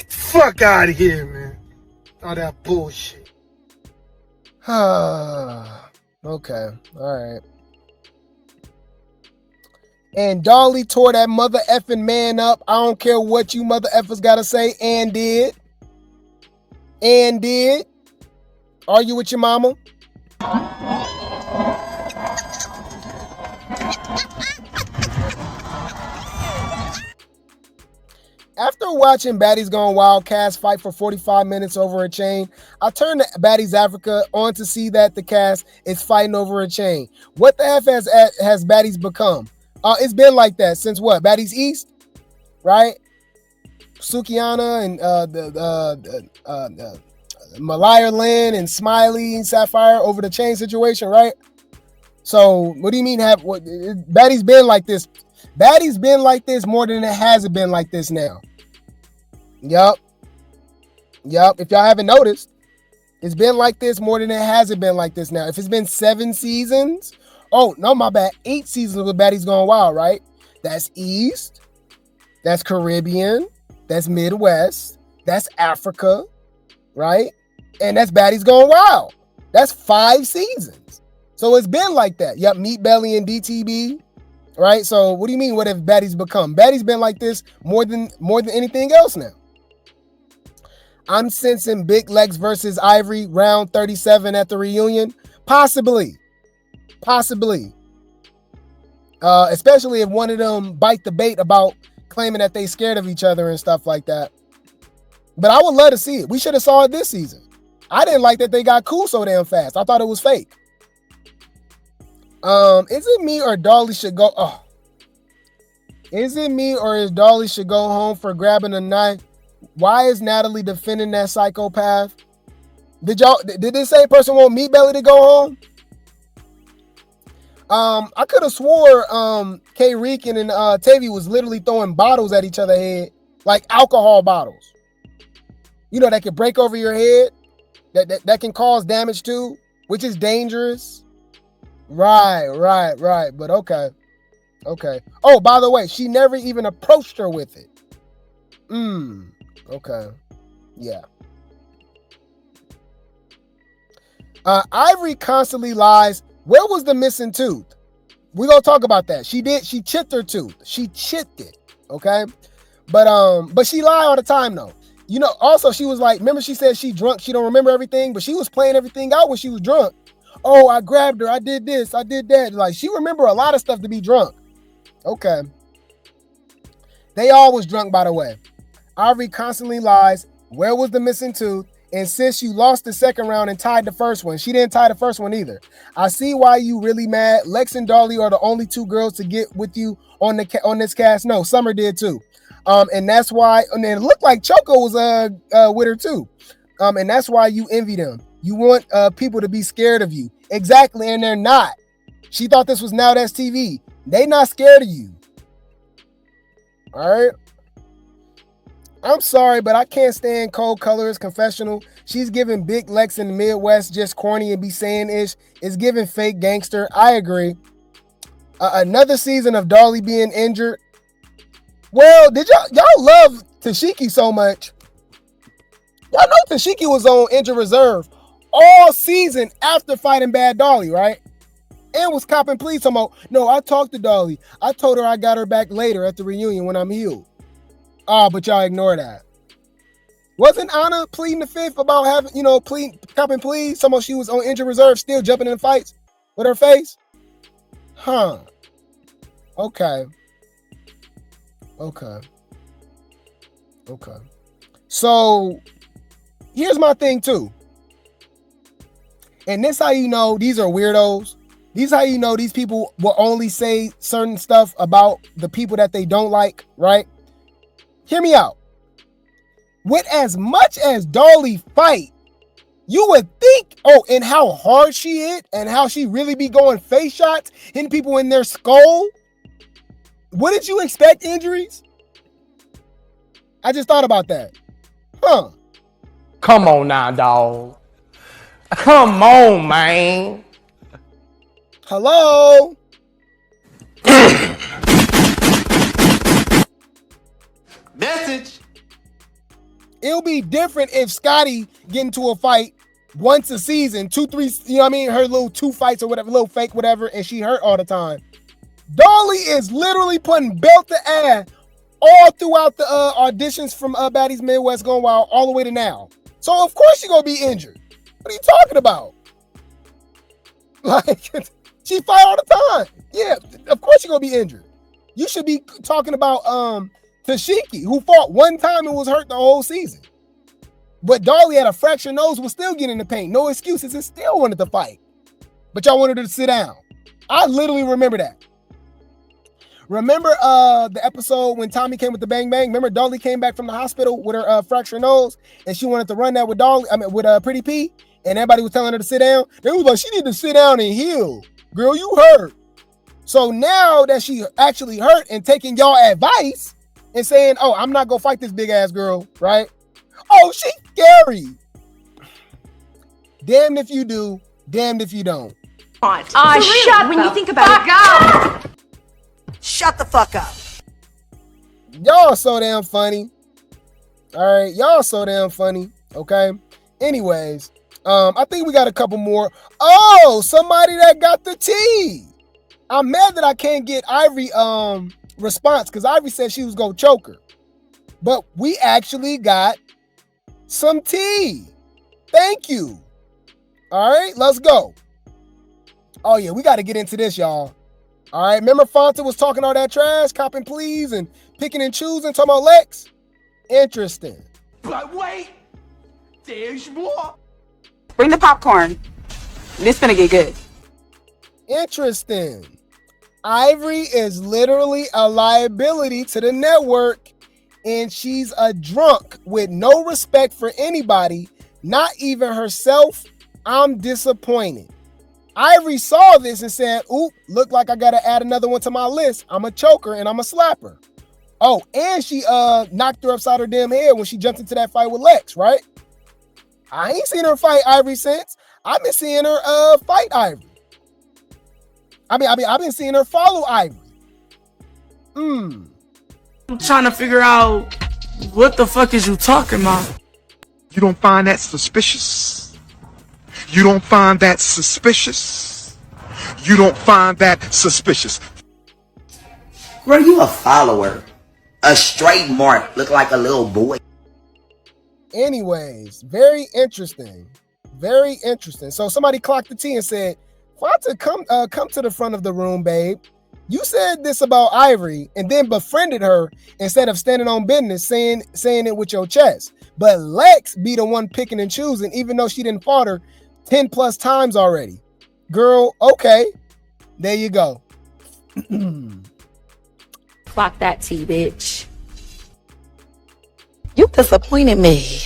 Fuck out of here, man. All that bullshit. Okay, all right. And Dolly tore that mother effing man up. I don't care what you mother effers gotta say, and did. Argue with your mama. After watching Baddies Gone Wild cast fight for 45 minutes over a chain, I turned to Baddies Africa on to see that the cast is fighting over a chain. What the F has Baddies become? It's been like that since what? Baddies East, right? Sukiana and Malaya Lynn and Smiley and Sapphire over the chain situation, right? So what do you mean Baddies been like this? Baddies been like this more than it hasn't been like this now. Yup. If y'all haven't noticed, it's been like this more than it hasn't been like this now. If it's been 7 seasons, oh, no, my bad. 8 seasons with Baddies Gone Wild, right? That's East. That's Caribbean. That's Midwest. That's Africa, right? And that's Baddies Gone Wild. That's 5 seasons. So it's been like that. Yep, Meat Belly and DTB, right? So what do you mean, what have Baddies become? Baddies been like this more than anything else now. I'm sensing Big Legs versus Ivori round 37 at the reunion. Possibly. Especially if one of them bite the bait about claiming that they scared of each other and stuff like that. But I would love to see it. We should have saw it this season. I didn't like that they got cool so damn fast. I thought it was fake. Is it me or Dolly should go? Oh. Is it me or is Dolly should go home for grabbing a knife? Why is Natalie defending that psychopath? Did this same person want Meat Belly to go home? I could have swore K Rican and Tavy was literally throwing bottles at each other's head, like alcohol bottles. You know, that could break over your head, that can cause damage too, which is dangerous. Right. But okay. Oh, by the way, she never even approached her with it. Okay. Yeah. Ivori constantly lies. Where was the missing tooth? We're gonna talk about that. She chipped her tooth. She chipped it. Okay. But she lied all the time though. You know, also she was like, remember she said she drunk, she don't remember everything, but she was playing everything out when she was drunk. Oh, I grabbed her, I did this, I did that. Like, she remember a lot of stuff to be drunk. Okay. They all was drunk, by the way. Ivori constantly lies. Where was the missing tooth? Insists you lost the second round and tied the first one. She didn't tie the first one either. I see why you really mad. Lex and Dolly are the only two girls to get with you on this cast. No, Summer did too. And that's why, and it looked like Choco was with her too. And that's why you envy them. You want people to be scared of you. Exactly, and they're not. She thought this was Now That's TV. They not scared of you. All right. I'm sorry, but I can't stand Cold Color's confessional. She's giving Big Lex in the Midwest just corny and be saying ish. It's giving fake gangster. I agree. Another season of Dolly being injured. Well, did y'all love Tashiki so much? Y'all know Tashiki was on injured reserve all season after fighting Bad Dolly, right? And was copping pleas talking about, no, I talked to Dolly. I told her I got her back later at the reunion when I'm healed. But y'all ignore that. Wasn't Anna pleading the fifth about having, copping pleas? Somehow she was on injured reserve, still jumping in fights with her face? Huh. Okay. So here's my thing too. And this how you know these are weirdos. These how you know these people will only say certain stuff about the people that they don't like, right? Hear me out. With as much as Dolly fight, you would think, and how hard she hit and how she really be going face shots, hitting people in their skull. Wouldn't you expect injuries? I just thought about that. Huh. Come on now, dog. Come on, man. Hello? Message. It'll be different if Scotty get into a fight once a season, 2, 3, you know what I mean? Her little 2 fights or whatever, little fake whatever, and she hurt all the time. Dolly is literally putting belt to ass all throughout the auditions from Baddies Midwest going wild all the way to now. So of course she's gonna be injured. What are you talking about? Like, she fight all the time. Yeah, of course she's gonna be injured. You should be talking about Tashiki, who fought one time and was hurt the whole season. But Dolly had a fractured nose, was still getting in the paint. No excuses, and still wanted to fight. But y'all wanted her to sit down. I literally remember that. Remember the episode when Tommy came with the bang bang? Remember Dolly came back from the hospital with her fractured nose, and she wanted to run that with Pretty P, and everybody was telling her to sit down. They was like, she need to sit down and heal. Girl, you hurt. So now that she actually hurt and taking y'all advice and saying, I'm not gonna fight this big ass girl, right? Oh, she's scary. Damned if you do, damned if you don't. Shut when you think about it. Shut the fuck up. Y'all so damn funny. All right, y'all so damn funny. Okay. Anyways, I think we got a couple more. Oh, somebody that got the tea. I'm mad that I can't get Ivori response because Ivori said she was gonna choke her, but we actually got some tea. Thank you. All right, let's go. Oh yeah, we got to get into this, y'all. All right, remember Fonta was talking all that trash, copping pleas and picking and choosing, talking about Lex? Interesting. But wait, there's more. Bring the popcorn. This gonna get good. Interesting. Ivori is literally a liability to the network, and she's a drunk with no respect for anybody, not even herself. I'm disappointed. Ivory saw this and said, oop, look like I gotta add another one to my list. I'm a choker and I'm a slapper. Oh, and she knocked her upside her damn head when she jumped into that fight with Lex, right? I ain't seen her fight Ivory since. I've been seeing her fight Ivory. I've been seeing her follow Ivory. I'm trying to figure out what the fuck is you talking about? You don't find that suspicious? You don't find that suspicious? You don't find that suspicious? Bro, you a follower. A straight mark. Look like a little boy. Anyways, very interesting. Very interesting. So somebody clocked the T and said, Fanta, come to the front of the room, babe. You said this about Ivory and then befriended her instead of standing on business saying it with your chest. But Lex be the one picking and choosing, even though she didn't fought her 10 plus times already. Girl, okay. There you go. Clock that T, bitch. You disappointed me.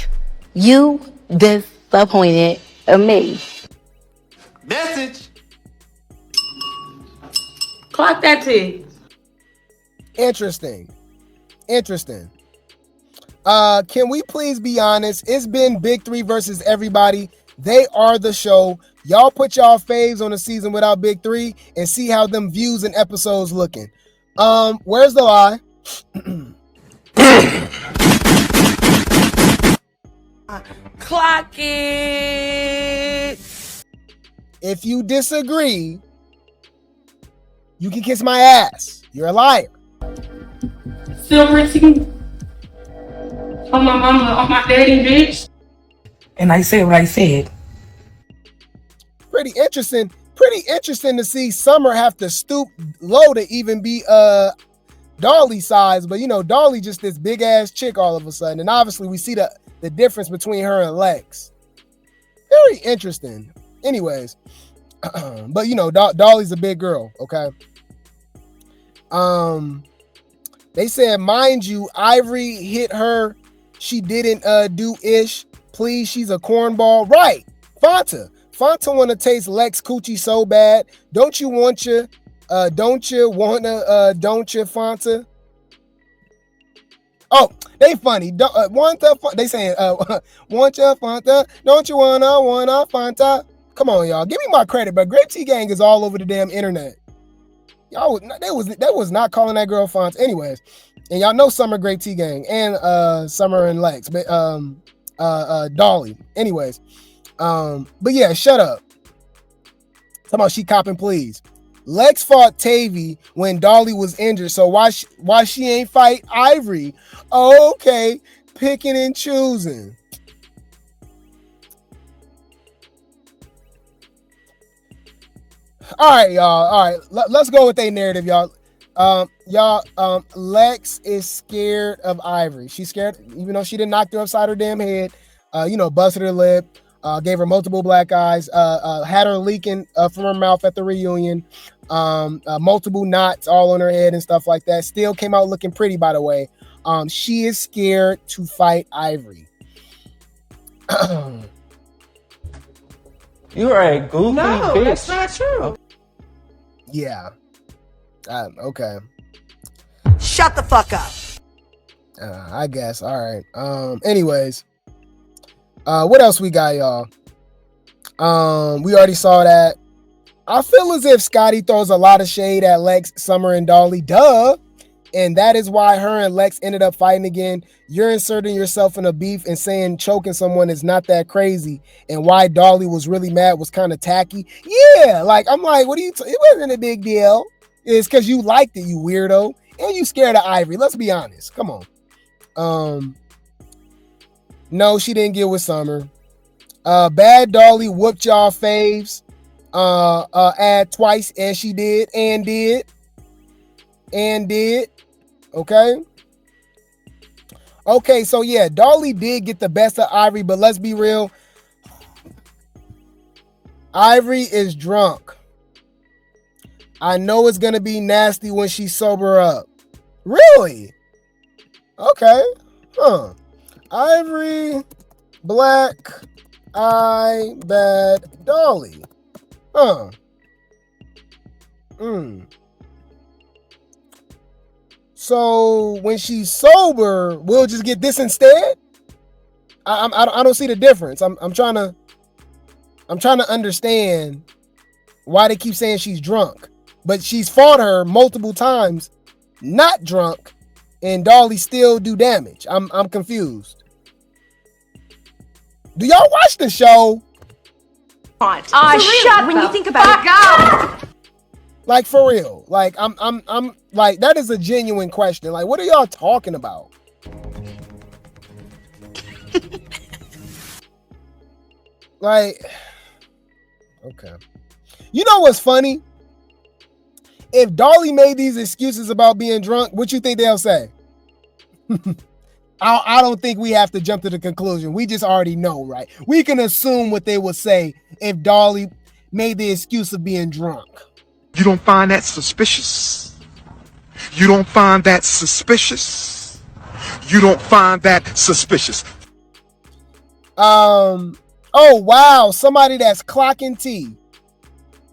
You disappointed me. Message. Clock that T. Interesting. Can we please be honest? It's been Big Three versus everybody. They are the show. Y'all put y'all faves on the season without Big Three and see how them views and episodes looking. Where's the lie? Clock it. If you disagree, you can kiss my ass. You're a liar. Silver teeth. On my mama, on my daddy, bitch. And I said what I said. Pretty interesting to see Summer have to stoop low to even be Dolly size, but you know, Dolly just this big ass chick all of a sudden. And obviously we see the difference between her and Lex. Very interesting. Anyways, but you know, Dolly's a big girl, okay? They said, mind you, Ivory hit her. She didn't do ish. Please, she's a cornball. Right. Fanta want to taste Lex coochie so bad. Don't you, Fanta? Oh, they funny. They saying, want you, Fanta? Don't you wanna Fanta? Come on, y'all. Give me my credit, but Grape Tea Gang is all over the damn internet. Y'all, that was not calling that girl Fanta. Anyways, and y'all know Summer Grape Tea Gang and Summer and Lex, but Dolly. Anyways, but yeah, shut up. Talking about she copping, please. Lex fought Tavy when Dolly was injured, so why she ain't fight Ivory? Oh, okay, picking and choosing. All right, y'all. All right, let's go with their narrative, y'all. Lex is scared of Ivory. She's scared, even though she didn't knock her upside her damn head. Busted her lip. Gave her multiple black eyes. Had her leaking from her mouth at the reunion. Multiple knots all on her head and stuff like that. Still came out looking pretty, by the way. She is scared to fight Ivory. You're a goofy bitch. That's not true. Yeah. Okay. Shut the fuck up. I guess. All right. Anyways. What else we got, y'all? We already saw that. I feel as if Scotty throws a lot of shade at Lex, Summer, and Dolly. Duh. And that is why her and Lex ended up fighting again. You're inserting yourself in a beef and saying choking someone is not that crazy. And why Dolly was really mad was kind of tacky. Yeah, I'm like, what are you? It wasn't a big deal. It's because you liked it, you weirdo. And you scared of Ivory. Let's be honest. Come on. No, she didn't get with Summer. Bad Dolly whooped y'all faves. Add twice, as she did. Okay, so yeah, Dolly did get the best of Ivory, but let's be real. Ivory is drunk. I know it's gonna be nasty when she sober up. Really? Okay. Huh. Ivory, black eye, bad Dolly. Huh. So when she's sober, we'll just get this instead? I don't see the difference. I'm trying to understand why they keep saying she's drunk, but she's fought her multiple times, not drunk, and Dolly still do damage. I'm confused. Do y'all watch the show? Shut when you think about it. Like for real. Like I'm like, that is a genuine question. Like, what are y'all talking about? Like, okay. You know what's funny? If Dolly made these excuses about being drunk, what you think they'll say? I don't think we have to jump to the conclusion. We just already know, right? We can assume what they would say if Dolly made the excuse of being drunk. You don't find that suspicious? You don't find that suspicious? You don't find that suspicious? Oh, wow. Somebody that's clocking T.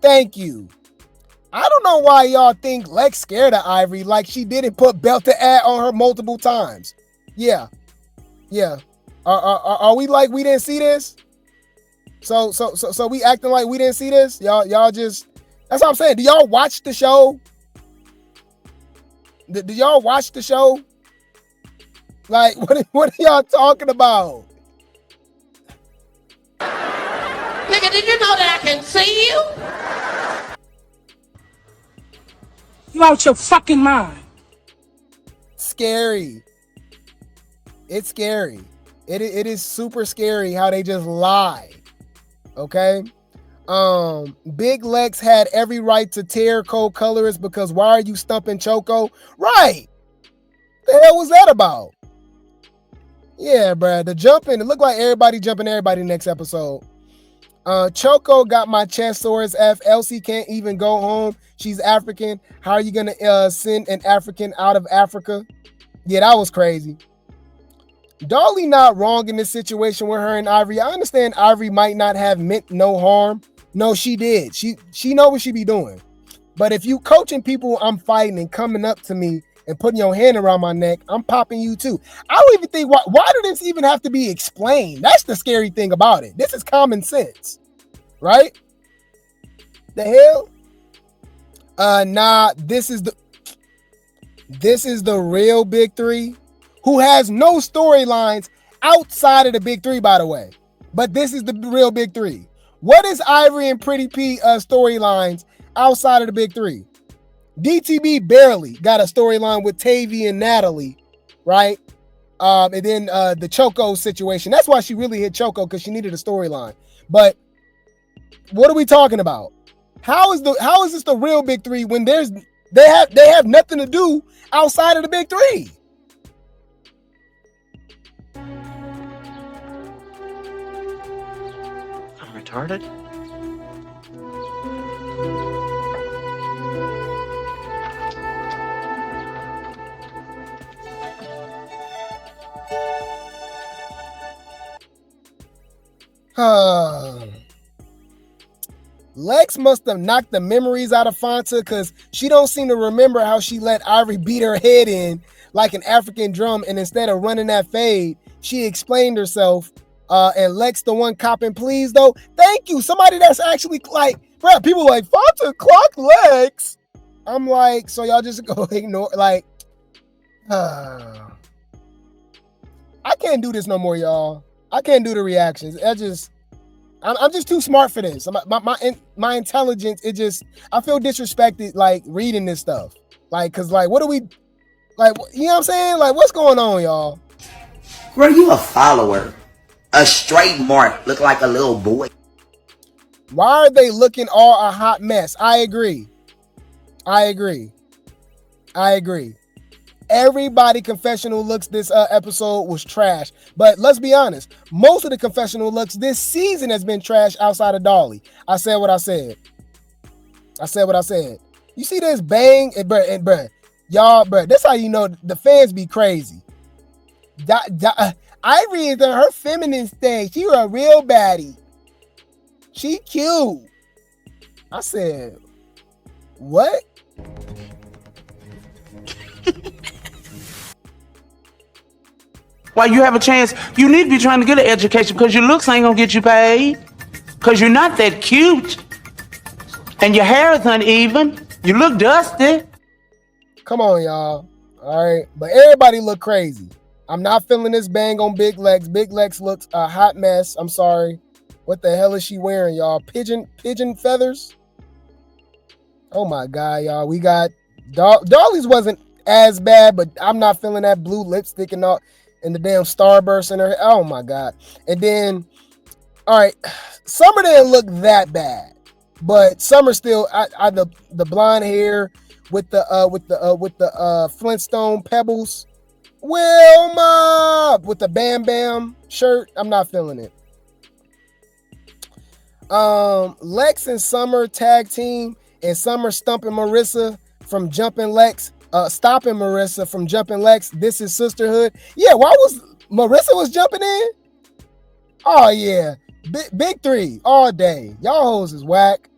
Thank you. I don't know why y'all think Lex scared of Ivory like she didn't put belt to ad on her multiple times. Yeah. Are we like we didn't see this? So we acting like we didn't see this? Y'all just, that's what I'm saying. Do y'all watch the show? Do y'all watch the show? Like, what are y'all talking about? Nigga, did you know that I can see you? You out your fucking mind. Scary. It's scary. It is super scary how they just lie. Okay? Big Lex had every right to tear Kold colorist because why are you stumping Choco? Right. The hell was that about? Yeah, bruh. The jumping, it looked like everybody jumping everybody next episode. Choco got my chest sore as F. Elsie can't even go home. She's African. How are you gonna send an African out of Africa? Yeah, that was crazy. Dolly not wrong in this situation with her and Ivory. I understand Ivory might not have meant no harm. No, she did. She know what she be doing. But if you coaching people I'm fighting and coming up to me and putting your hand around my neck, I'm popping you too. I don't even think, why do this even have to be explained? That's the scary thing about it. This is common sense, right? The hell? Nah, this is the real big three who has no storylines outside of the big three, by the way. But this is the real big three. What is Ivory and Pretty P storylines outside of the big three? DTB barely got a storyline with Tavy and Natalie, right? And then the Choco situation. That's why she really hit Choco, because she needed a storyline. But what are we talking about? How is this the real big three when they have nothing to do outside of the big three? I'm retarded? Lex must have knocked the memories out of Fanta because she don't seem to remember how she let Ivory beat her head in like an African drum, and instead of running that fade, she explained herself. And Lex the one copping please though. Thank you. Somebody that's actually like, bro, people like Fanta clock Lex. I'm like, so y'all just go ignore, like, I can't do this no more, y'all. I can't do the reactions. I'm just too smart for this. My intelligence, I feel disrespected, like, reading this stuff. Like, cause like, what are we, like, you know what I'm saying? Like, what's going on, y'all? Girl, you a follower. A straight mark. Look like a little boy. Why are they looking all a hot mess? I agree. Everybody confessional looks this episode was trash. But let's be honest, most of the confessional looks this season has been trash outside of Dolly. I said what I said. You see this bang, and bruh, y'all, bruh, that's how you know the fans be crazy. Ivory is in her feminine stage. She a real baddie. She cute. I said, what? While you have a chance, you need to be trying to get an education because your looks ain't gonna get you paid. Because you're not that cute. And your hair is uneven. You look dusty. Come on, y'all. All right. But everybody look crazy. I'm not feeling this bang on Big Lex. Big Lex looks a hot mess. I'm sorry. What the hell is she wearing, y'all? Pigeon feathers? Oh my God, y'all. We got Dolly's wasn't as bad, but I'm not feeling that blue lipstick and all and the damn starburst in her. Oh my God. And then, all right, Summer didn't look that bad, but Summer still the blonde hair with the Flintstone pebbles. Wilma with the Bam Bam shirt. I'm not feeling it. Lex and Summer tag team, and Summer stumping Marissa from jumping Lex, stopping Marissa from jumping Lex. This is sisterhood. Yeah, why was Marissa was jumping in? Oh yeah, big three all day. Y'all hoes is whack.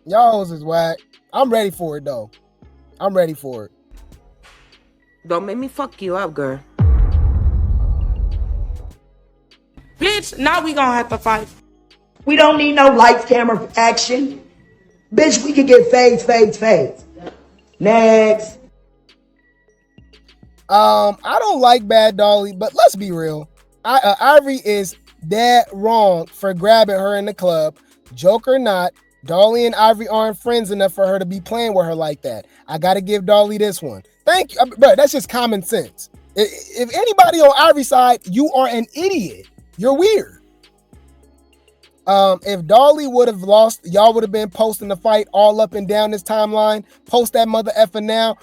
Y'all hoes is whack. I'm ready for it though. I'm ready for it. Don't make me fuck you up, girl. Bitch, now we gonna have to fight. We don't need no lights, camera, action. Bitch, we can get fades. Next. I don't like Bad Dolly, but let's be real. Ivori is dead wrong for grabbing her in the club. Joke or not, Dolly and Ivori aren't friends enough for her to be playing with her like that. I gotta give Dolly this one. Thank you, bro. That's just common sense. If anybody on Ivori's side, you are an idiot. You're weird. If Dolly would have lost, y'all would have been posting the fight all up and down this timeline. Post that mother effing now.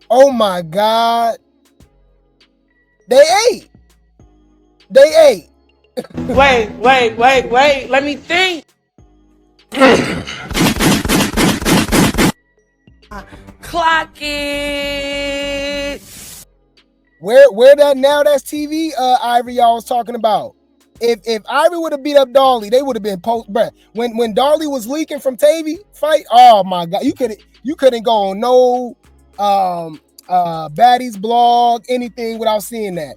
Oh my God. They ate. Wait. Let me think. Clock it. Where that now that's TV Ivori y'all was talking about. If Ivori would have beat up Dolly, they would have been bruh. When Dolly was leaking from Tavy fight, oh my God, you couldn't go on no Baddies blog, anything without seeing that.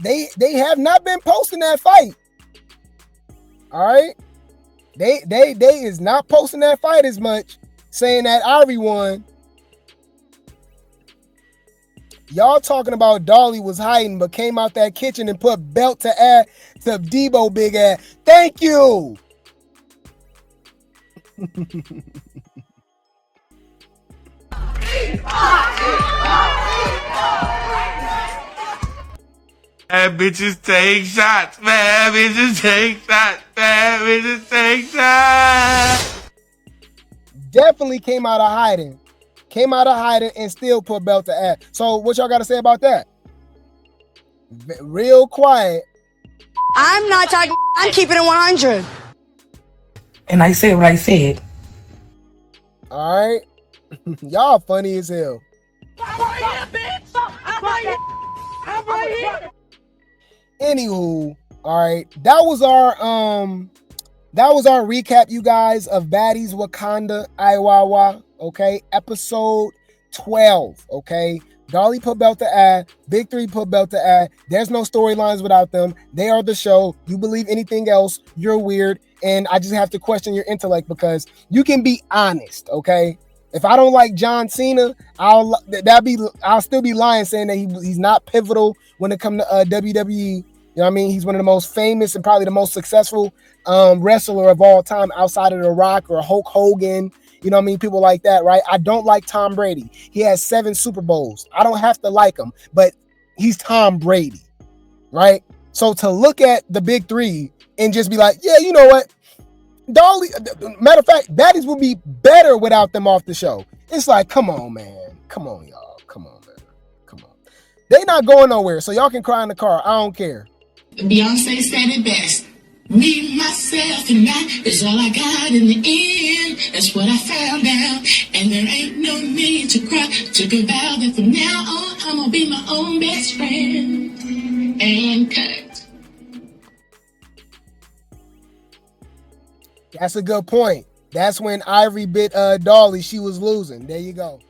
They have not been posting that fight. All right. They is not posting that fight as much, saying that Ivori won. Y'all talking about Dolly was hiding, but came out that kitchen and put belt to ass to Debo big ass. Thank you. Bad bitches take shots. Bad bitches take shots. Bad bitches take shots. Definitely came out of hiding. And still put belt to ass. So what y'all got to say about that? Real quiet. I'm not talking. I'm keeping it 100. And I said what I said. All right. Y'all funny as hell. Anywho, all right. That was our recap, you guys, of Baddies Wakanda Iwawa. Okay, episode 12. Okay, Dolly put belt to ass. Big Three put belt to ass. There's no storylines without them. They are the show. You believe anything else, you're weird. And I just have to question your intellect because you can be honest. Okay, if I don't like John Cena, I'll still be lying saying that he's not pivotal when it comes to WWE. You know what I mean? He's one of the most famous and probably the most successful wrestler of all time outside of The Rock or Hulk Hogan. You know what I mean? People like that, right? I don't like Tom Brady. He has 7 Super Bowls. I don't have to like him, but he's Tom Brady, right? So to look at the big three and just be like, yeah, you know what? Dolly, matter of fact, Baddies would be better without them off the show. It's like, come on, man. Come on, y'all. Come on, man. Come on. They not going nowhere, so y'all can cry in the car. I don't care. Beyonce said it best. Me, myself, and I is all I got in the end. That's what I found out. And there ain't no need to cry. Took a vow that from now on, I'm gonna be my own best friend. And cut. That's a good point. That's when Ivori bit Dolly. She was losing. There you go.